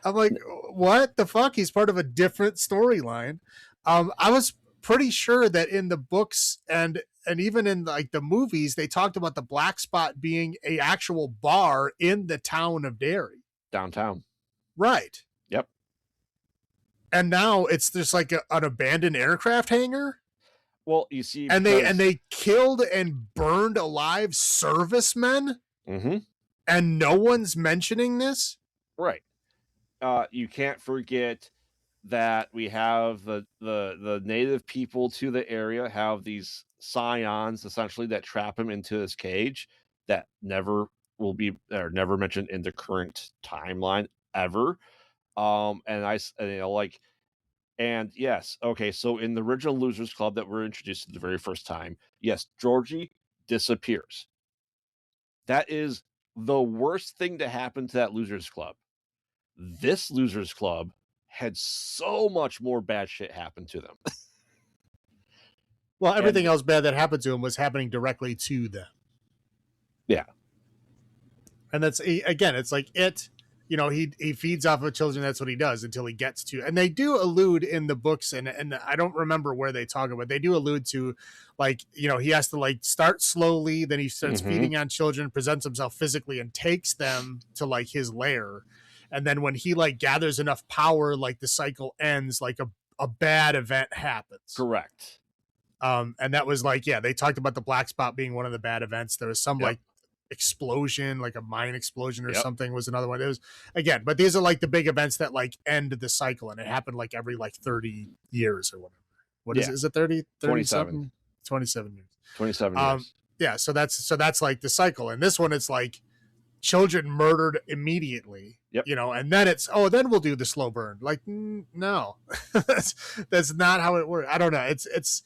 I'm like, what the fuck? He's part of a different storyline. I was pretty sure that in the books and even in like the movies, they talked about the Black Spot being a actual bar in the town of Derry. Downtown. Right. Yep. And now it's just like an abandoned aircraft hangar. Well, you see, and they killed and burned alive servicemen. Mm-hmm. And no one's mentioning this. Right. You can't forget that we have the native people to the area have these scions essentially that trap him into this cage. that never will be or never mentioned in the current timeline ever. Like, and yes, okay, so in the original Losers Club that we're introduced to the very first time, yes, Georgie disappears. That is the worst thing to happen to that Losers Club. This Losers Club had so much more bad shit happen to them. Well, everything And else bad that happened to him was happening directly to them. yeah, And that's, again, it's like he feeds off of children. That's what he does until he gets to, and they do allude in the books, and I don't remember where they talk about, they do allude to, like, he has to like start slowly, then he starts feeding on children, presents himself physically, and takes them to like his lair. And then when he like gathers enough power, like the cycle ends, like a bad event happens. correct. And that was like, yeah, they talked about the black spot being one of the bad events. There was some like explosion, like a mine explosion or something was another one. It was, again, but these are like the big events that like end the cycle, and it happened like every like 30 years or whatever. What is it? Is it 30 27. 27 years. 27 years. Yeah, so that's like the cycle. And this one, it's like children murdered immediately. And then then we'll do the slow burn. Like, no. that's not how it works. I don't know. It's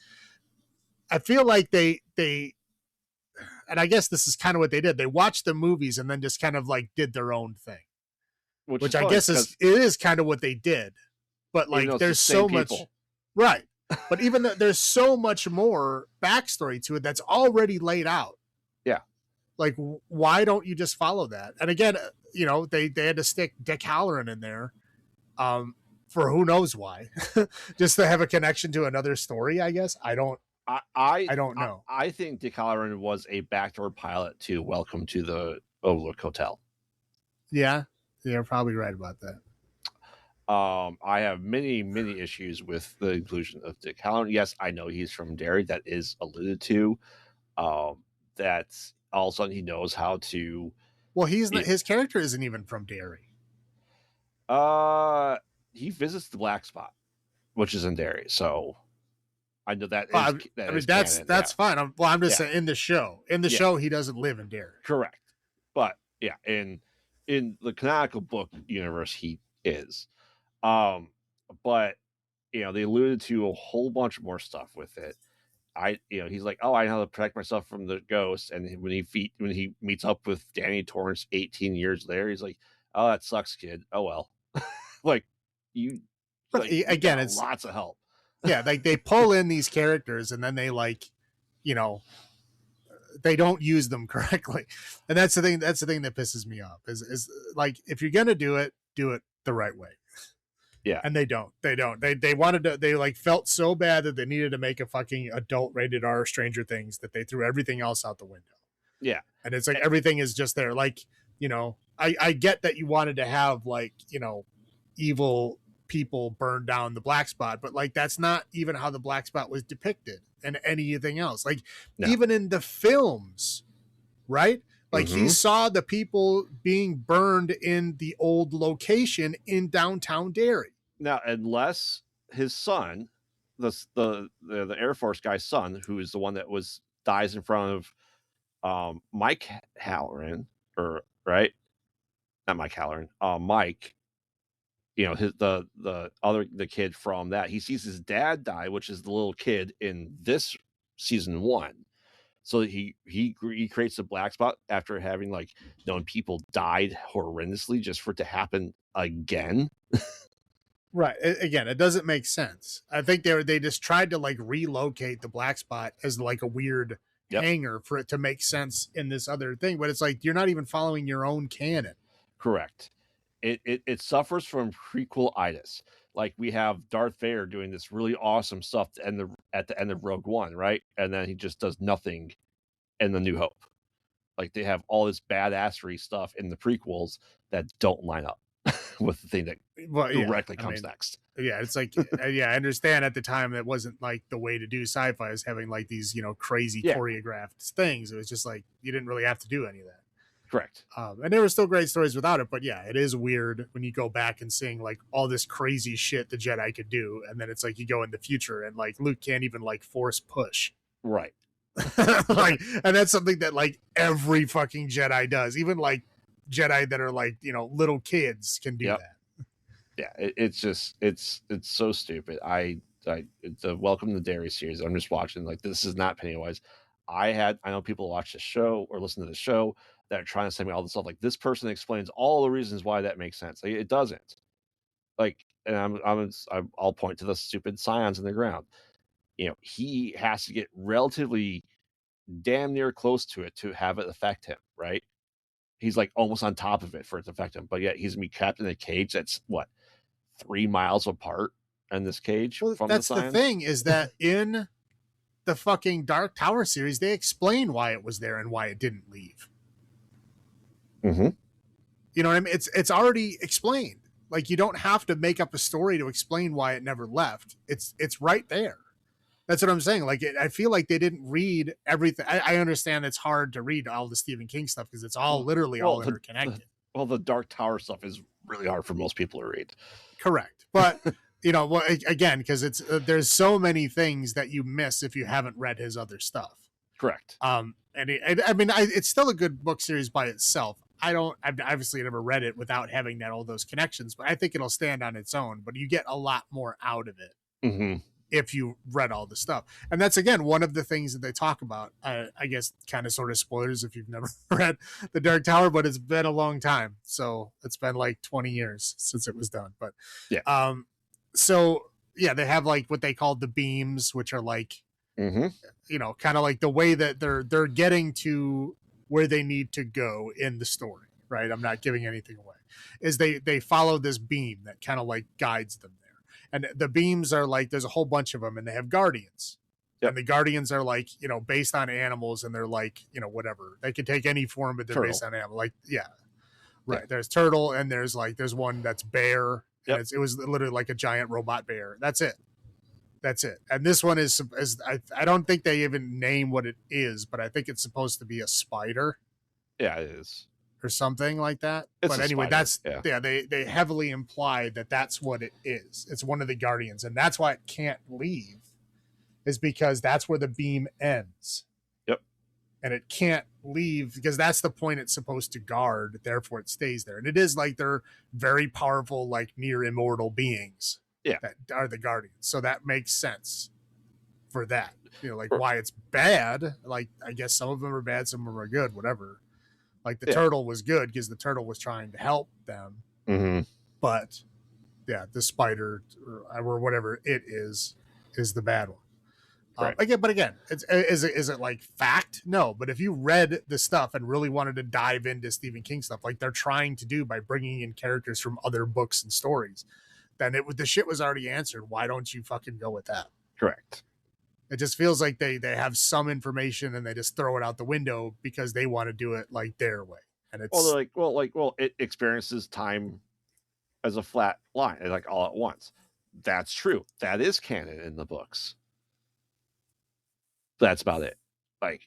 I feel like they and I guess this is kind of what they did. They watched the movies and then just kind of like did their own thing, which I guess is kind of what they did. But like, there's so much, right? But even though there's so much more backstory to it that's already laid out. Yeah. Like, why don't you just follow that? And again, they had to stick Dick Halloran in there, for who knows why, just to have a connection to another story. I guess I don't know. I think Dick Halloran was a backdoor pilot to Welcome to the Overlook Hotel. Yeah, you're probably right about that. I have many, many issues with the inclusion of Dick Halloran. Yes, I know he's from Derry. That is alluded to. That's all of a sudden he knows how to. Well, his character isn't even from Derry. He visits the Black Spot, which is in Derry. So I know that. That's fine. I'm just saying in the show. In the show, he doesn't live in Derry. Correct, but yeah, in the canonical book universe, he is. But they alluded to a whole bunch more stuff with it. He's like, oh, I know how to protect myself from the ghost. And when he meets up with Danny Torrance 18 years later, he's like, oh, that sucks, kid. Oh well. Like, again, it's lots of help. Yeah, like they pull in these characters and then they like, they don't use them correctly. And that's the thing that pisses me off is like, if you're gonna do it the right way. Yeah. And they don't. They wanted to, they like felt so bad that they needed to make a fucking adult rated R Stranger Things that they threw everything else out the window. Yeah. And it's like everything is just there. Like, I get that you wanted to have like, evil people burn down the black spot, but like that's not even how the black spot was depicted and anything else. Like even in the films, right? Like he saw the people being burned in the old location in downtown Derry. Now, unless his son, the Air Force guy's son, who is the one that dies in front of Mike Halloran, or right? Not Mike Halloran, Mike. The kid from that, he sees his dad die, which is the little kid in this season 1. So he creates a black spot after having like known people died horrendously just for it to happen again. Right. Again, it doesn't make sense. I think they just tried to like relocate the black spot as like a weird hanger for it to make sense in this other thing, but it's like you're not even following your own canon. Correct. It suffers from prequel-itis. Like we have Darth Vader doing this really awesome stuff at the end of Rogue One, right? And then he just does nothing in The New Hope. Like they have all this badassery stuff in the prequels that don't line up with the thing that directly comes next. Yeah, it's like, I understand at the time that wasn't like the way to do sci-fi is having like these, crazy choreographed things. It was just like, you didn't really have to do any of that. Correct. And there were still great stories without it, but yeah, it is weird when you go back and seeing like all this crazy shit the Jedi could do, and then it's like you go in the future and like Luke can't even like force push. Right. Like, and that's something that like every fucking Jedi does. Even like Jedi that are like, you know, little kids can do that. Yeah, it's so stupid. The Welcome to Derry series. I'm just watching, like, this is not Pennywise. I know people watch the show or listen to the show that are trying to send me all this stuff. Like, this person explains all the reasons why that makes sense. Like, it doesn't. Like, and I'll point to the stupid scions in the ground. You know, he has to get relatively damn near close to it to have it affect him, right? He's like almost on top of it for it to affect him, but yet he's gonna be trapped in a cage that's what, 3 miles apart in this cage from That's the the science. thing, is that in the fucking Dark Tower series, they explain why it was there and why it didn't leave. Mm-hmm. You know what I mean? It's already explained. Like, you don't have to make up a story to explain why it never left. It's right there. That's what I'm saying. Like, I feel like they didn't read everything. I understand it's hard to read all the Stephen King stuff because it's all literally all interconnected. The Dark Tower stuff is really hard for most people to read. Correct. But, you know, well, again, because it's there's so many things that you miss if you haven't read his other stuff. Correct. I mean, it's still a good book series by itself. I've obviously never read it without having all those connections, but I think it'll stand on its own. But you get a lot more out of it if you read all the stuff. And that's, again, one of the things that they talk about. I guess kind of sort of spoilers if you've never read The Dark Tower, but it's been a long time. So it's been like 20 years since it was done. But yeah. So yeah, they have like what they call the beams, which are like, you know, kind of like the way that they're getting to where they need to go in the story, right? I'm not giving anything away. Is they follow this beam that kind of like guides them there. And the beams are like, there's a whole bunch of them, and they have guardians. Yep. And the guardians are like, you know, based on animals, and they're like, you know, whatever. They can take any form, but they're turtle. Based on animal. Like, yeah. Right. Yep. There's turtle, and there's one that's bear. Yep. And it was literally like a giant robot bear. That's it. And this one is I don't think they even name what it is, but I think it's supposed to be a spider. Yeah, it is. Or something like that. But anyway, spider. They heavily imply that that's what it is. It's one of the guardians, and that's why it can't leave, is because that's where the beam ends. Yep. And it can't leave because that's the point it's supposed to guard, therefore it stays there. And it is like they're very powerful, like near immortal beings. Yeah. That are the guardians. So that makes sense for that. You know, like why it's bad. Like, I guess some of them are bad, some of them are good, whatever. Like the turtle was good because the turtle was trying to help them. But yeah, the spider or whatever it is the bad one. Right. Again, is it like fact? No, but if you read the stuff and really wanted to dive into Stephen King stuff, like they're trying to do by bringing in characters from other books and stories, then the shit was already answered. Why don't you fucking go with that? Correct. It just feels like they have some information and they just throw it out the window because they want to do it like their way. And it's it experiences time as a flat line, like all at once. That's true. That is canon in the books. That's about it. Like,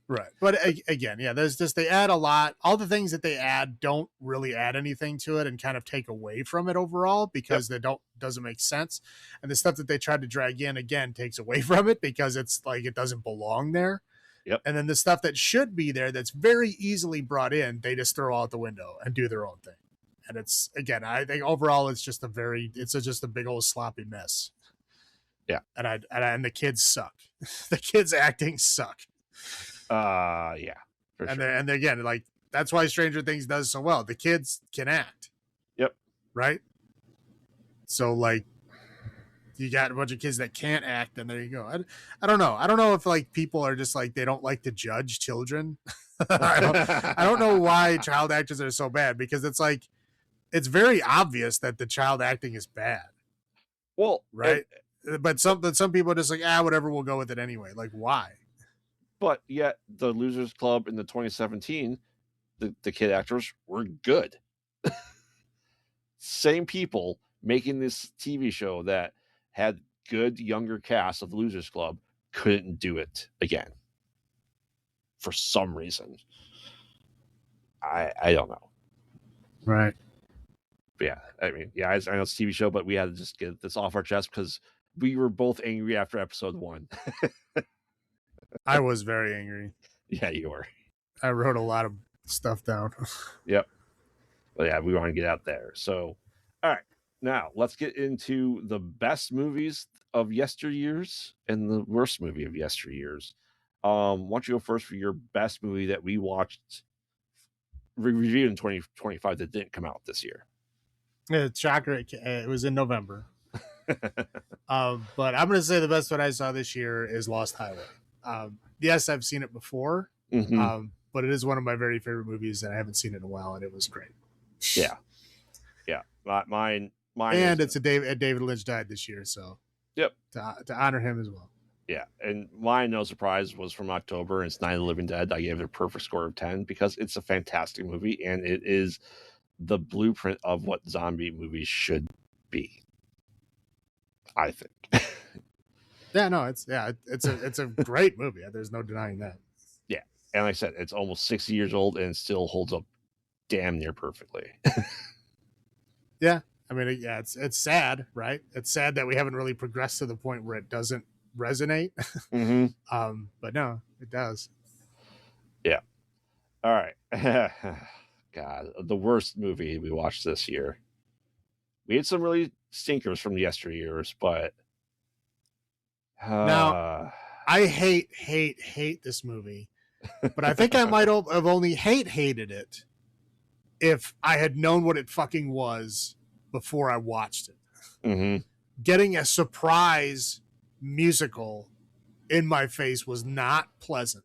right. But again, yeah, there's just, they add a lot. All the things that they add don't really add anything to it and kind of take away from it overall because doesn't make sense. And the stuff that they tried to drag in again takes away from it because it's like, it doesn't belong there. Yep. And then the stuff that should be there that's very easily brought in, they just throw out the window and do their own thing. And it's, again, I think overall it's just just a big old sloppy mess. Yeah. And the kids suck. The kids acting suck. Yeah. For and sure. And again, like, that's why Stranger Things does so well. The kids can act. Yep. Right? So, like, you got a bunch of kids that can't act, and there you go. I don't know. I don't know if, like, people are just, like, they don't like to judge children. I don't know why child actors are so bad, because it's, like, it's very obvious that the child acting is bad. Well, right? But some people are just like, whatever, we'll go with it anyway. Like, why? But yet, the Losers Club in the 2017, the kid actors were good. Same people making this TV show that had good younger cast of the Losers Club couldn't do it again. For some reason. I don't know. Right. But yeah, I mean, yeah, I know it's a TV show, but we had to just get this off our chest because we were both angry after episode 1. I was very angry. Yeah, you were. I wrote a lot of stuff down. Yep. But yeah, we want to get out there. So, all right. Now, let's get into the best movies of yesteryears and the worst movie of yesteryears. Why don't you go first for your best movie that we watched, reviewed in 2025 that didn't come out this year? Shocker! It was in November. But I'm going to say the best one I saw this year is Lost Highway. Yes, I've seen it before, but it is one of my very favorite movies, and I haven't seen it in a while, and it was great. Yeah. Mine. And it's David Lynch died this year, so yep, to honor him as well. Yeah, and mine, no surprise, was from October, and it's Night of the Living Dead. I gave it a perfect score of 10 because it's a fantastic movie, and it is the blueprint of what zombie movies should be, I think. Yeah, no, it's a great movie. There's no denying that. Yeah, and like I said, it's almost 60 years old and it still holds up damn near perfectly. Yeah, I mean, yeah, it's sad, right? It's sad that we haven't really progressed to the point where it doesn't resonate. But no, it does. Yeah. All right. God, the worst movie we watched this year. We had some really stinkers from yesteryears, but now I hate this movie, but I think I might have only hated it if I had known what it fucking was before I watched it. Getting a surprise musical in my face was not pleasant.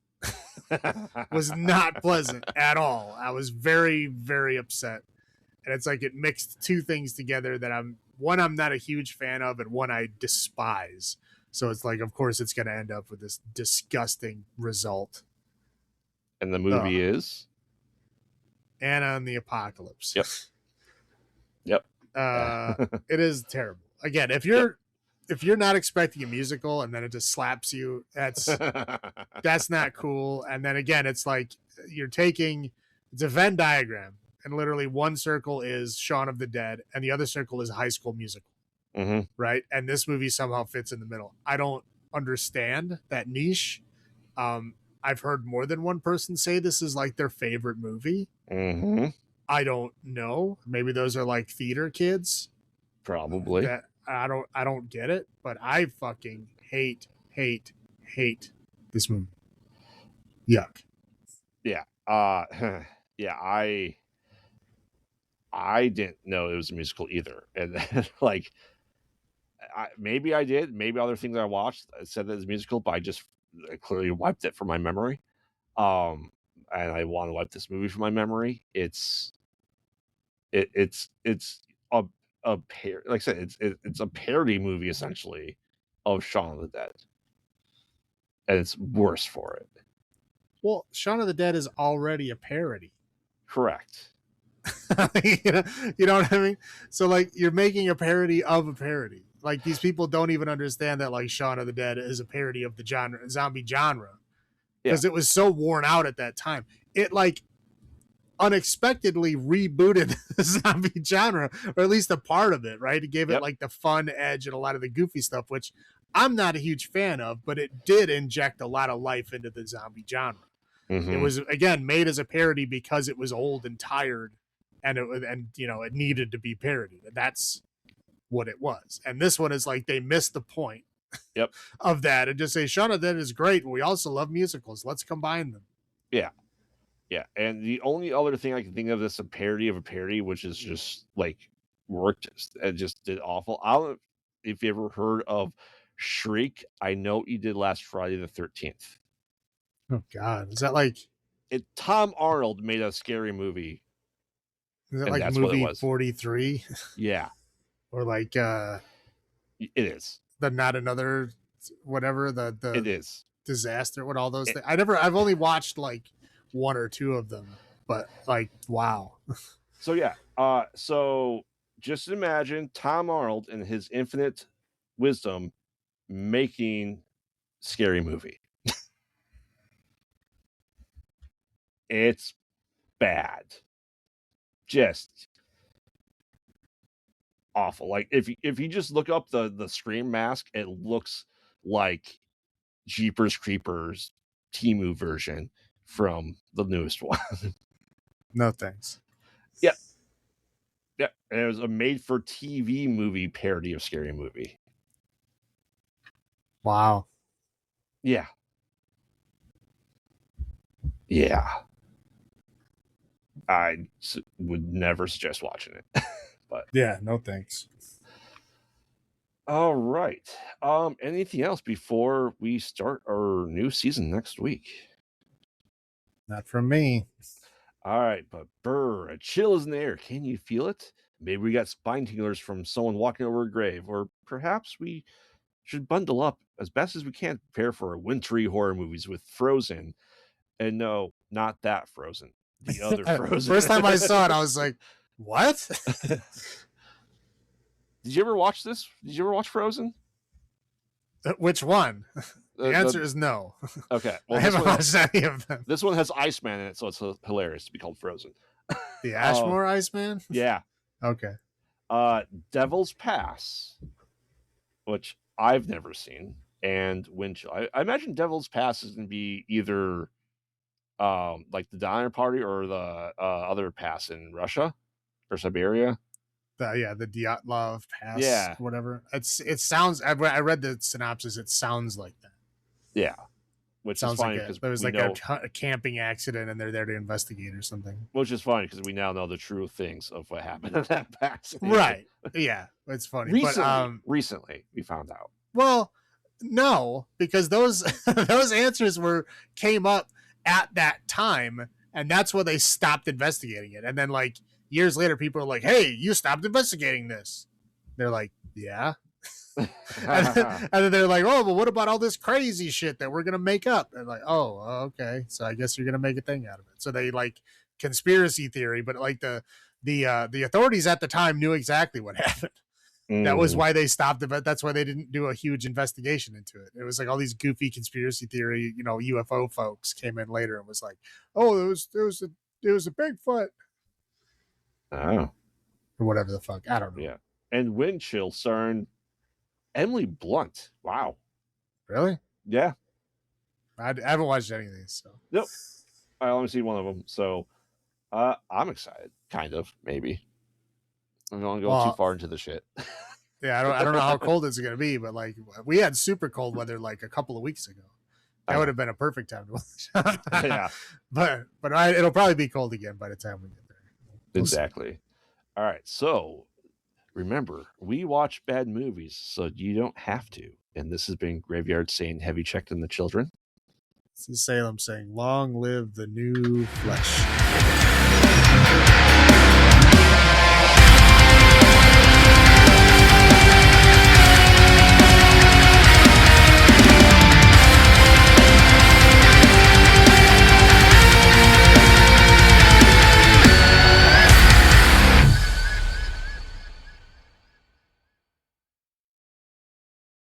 Was not pleasant at all. I was very, very upset. And it's like it mixed two things together that I'm not a huge fan of, and one I despise. So it's like, of course, it's going to end up with this disgusting result. And the movie is Anna and the Apocalypse. Yep. It is terrible. Again, if you're not expecting a musical and then it just slaps you, that's not cool. And then again, it's like it's a Venn diagram, and literally one circle is Shaun of the Dead and the other circle is High School Musical. Right? And this movie somehow fits in the middle. I don't understand that niche. I've heard more than one person say this is like their favorite movie. I don't know. Maybe those are like theater kids. Probably. I don't get it, but I fucking hate this movie. Yuck. Yeah. Yeah, I didn't know it was a musical either. And like maybe I did. Maybe other things I watched said that it's a musical, but I clearly wiped it from my memory. And I want to wipe this movie from my memory. It's a like I said, it's a parody movie essentially of Shaun of the Dead, and it's worse for it. Well, Shaun of the Dead is already a parody. Correct. You know what I mean? So like you're making a parody of a parody. Like these people don't even understand that like Shaun of the Dead is a parody of the zombie genre, because it was so worn out at that time. It like unexpectedly rebooted the zombie genre, or at least a part of it, right? It gave it like the fun edge and a lot of the goofy stuff, which I'm not a huge fan of, but it did inject a lot of life into the zombie genre. It was, again, made as a parody because it was old and tired, and it needed to be parodied. And that's what it was. And this one is like they missed the point of that and just say Shaun of the Dead is great. We also love musicals. Let's combine them. Yeah. And the only other thing I can think of that's a parody of a parody, which is just like worked and just did awful. I don't know if you ever heard of Shriek. I Know You Did Last Friday the 13th. Oh God, is that like Tom Arnold made a scary movie? Is that like movie 43? Yeah. Or like it is. The Not Another whatever, the it is disaster, what all those things. I've only watched like one or two of them, but like wow. So yeah. So just imagine Tom Arnold and his infinite wisdom making scary movie. It's bad. Just awful. Like if you just look up the Scream mask, it looks like Jeepers Creepers Temu version from the newest one. No thanks. Yeah. Yeah. And it was a made-for-TV movie parody of Scary Movie. Wow. Yeah. Yeah. I would never suggest watching it. But yeah, no thanks. All right. Anything else before we start our new season next week? Not from me. All right, but brr, a chill is in the air. Can you feel it? Maybe we got spine tinglers from someone walking over a grave, or perhaps we should bundle up as best as we can to prepare for wintry horror movies with Frozen. And no, not that Frozen. The other Frozen. First time I saw it, I was like, what? Did you ever watch this? Did you ever watch Frozen? Which one? The answer is no. Okay. Well, I haven't watched any of them. This one has Iceman in it, so it's hilarious to be called Frozen. The Ashmore Iceman? Yeah. Okay. Devil's Pass, which I've never seen, and Windchill. I imagine Devil's Pass is going to be either like the Donner Party or the other pass in Russia or Siberia. The Dyatlov Pass, yeah, whatever. It sounds. I read the synopsis. It sounds like that. Yeah, which sounds is funny because like there was like a camping accident and they're there to investigate or something. Which is funny because we now know the true things of what happened in that pass. Right? Yeah, it's funny. Recently, we found out. Well, no, because those those answers came up at that time, and that's when they stopped investigating it. And then like years later, people are like, "Hey, you stopped investigating this." They're like, "Yeah." and then they're like, "Oh, but what about all this crazy shit that we're gonna make up?" And like, "Oh, okay, so I guess you're gonna make a thing out of it." So they like conspiracy theory, but like the authorities at the time knew exactly what happened. That was why they stopped it. That's why they didn't do a huge investigation into it. It was like all these goofy conspiracy theory, UFO folks came in later and was like, "Oh, it was a Bigfoot." Oh, or whatever the fuck. I don't know. Yeah, and Windchill starring Emily Blunt. Wow. Really? Yeah. I haven't watched any of these. So. Nope. I only see one of them. So I'm excited. Kind of, maybe. I'm going to go too far into the shit. Yeah, I don't know how cold it's going to be, but like we had super cold weather like a couple of weeks ago. That would have been a perfect time to watch. Yeah. But it'll probably be cold again by the time we get there. Exactly. All right. So remember, we watch bad movies, so you don't have to. And this has been Graveyard saying, "Have you checked on the children?" This is Salem saying, "Long live the new flesh."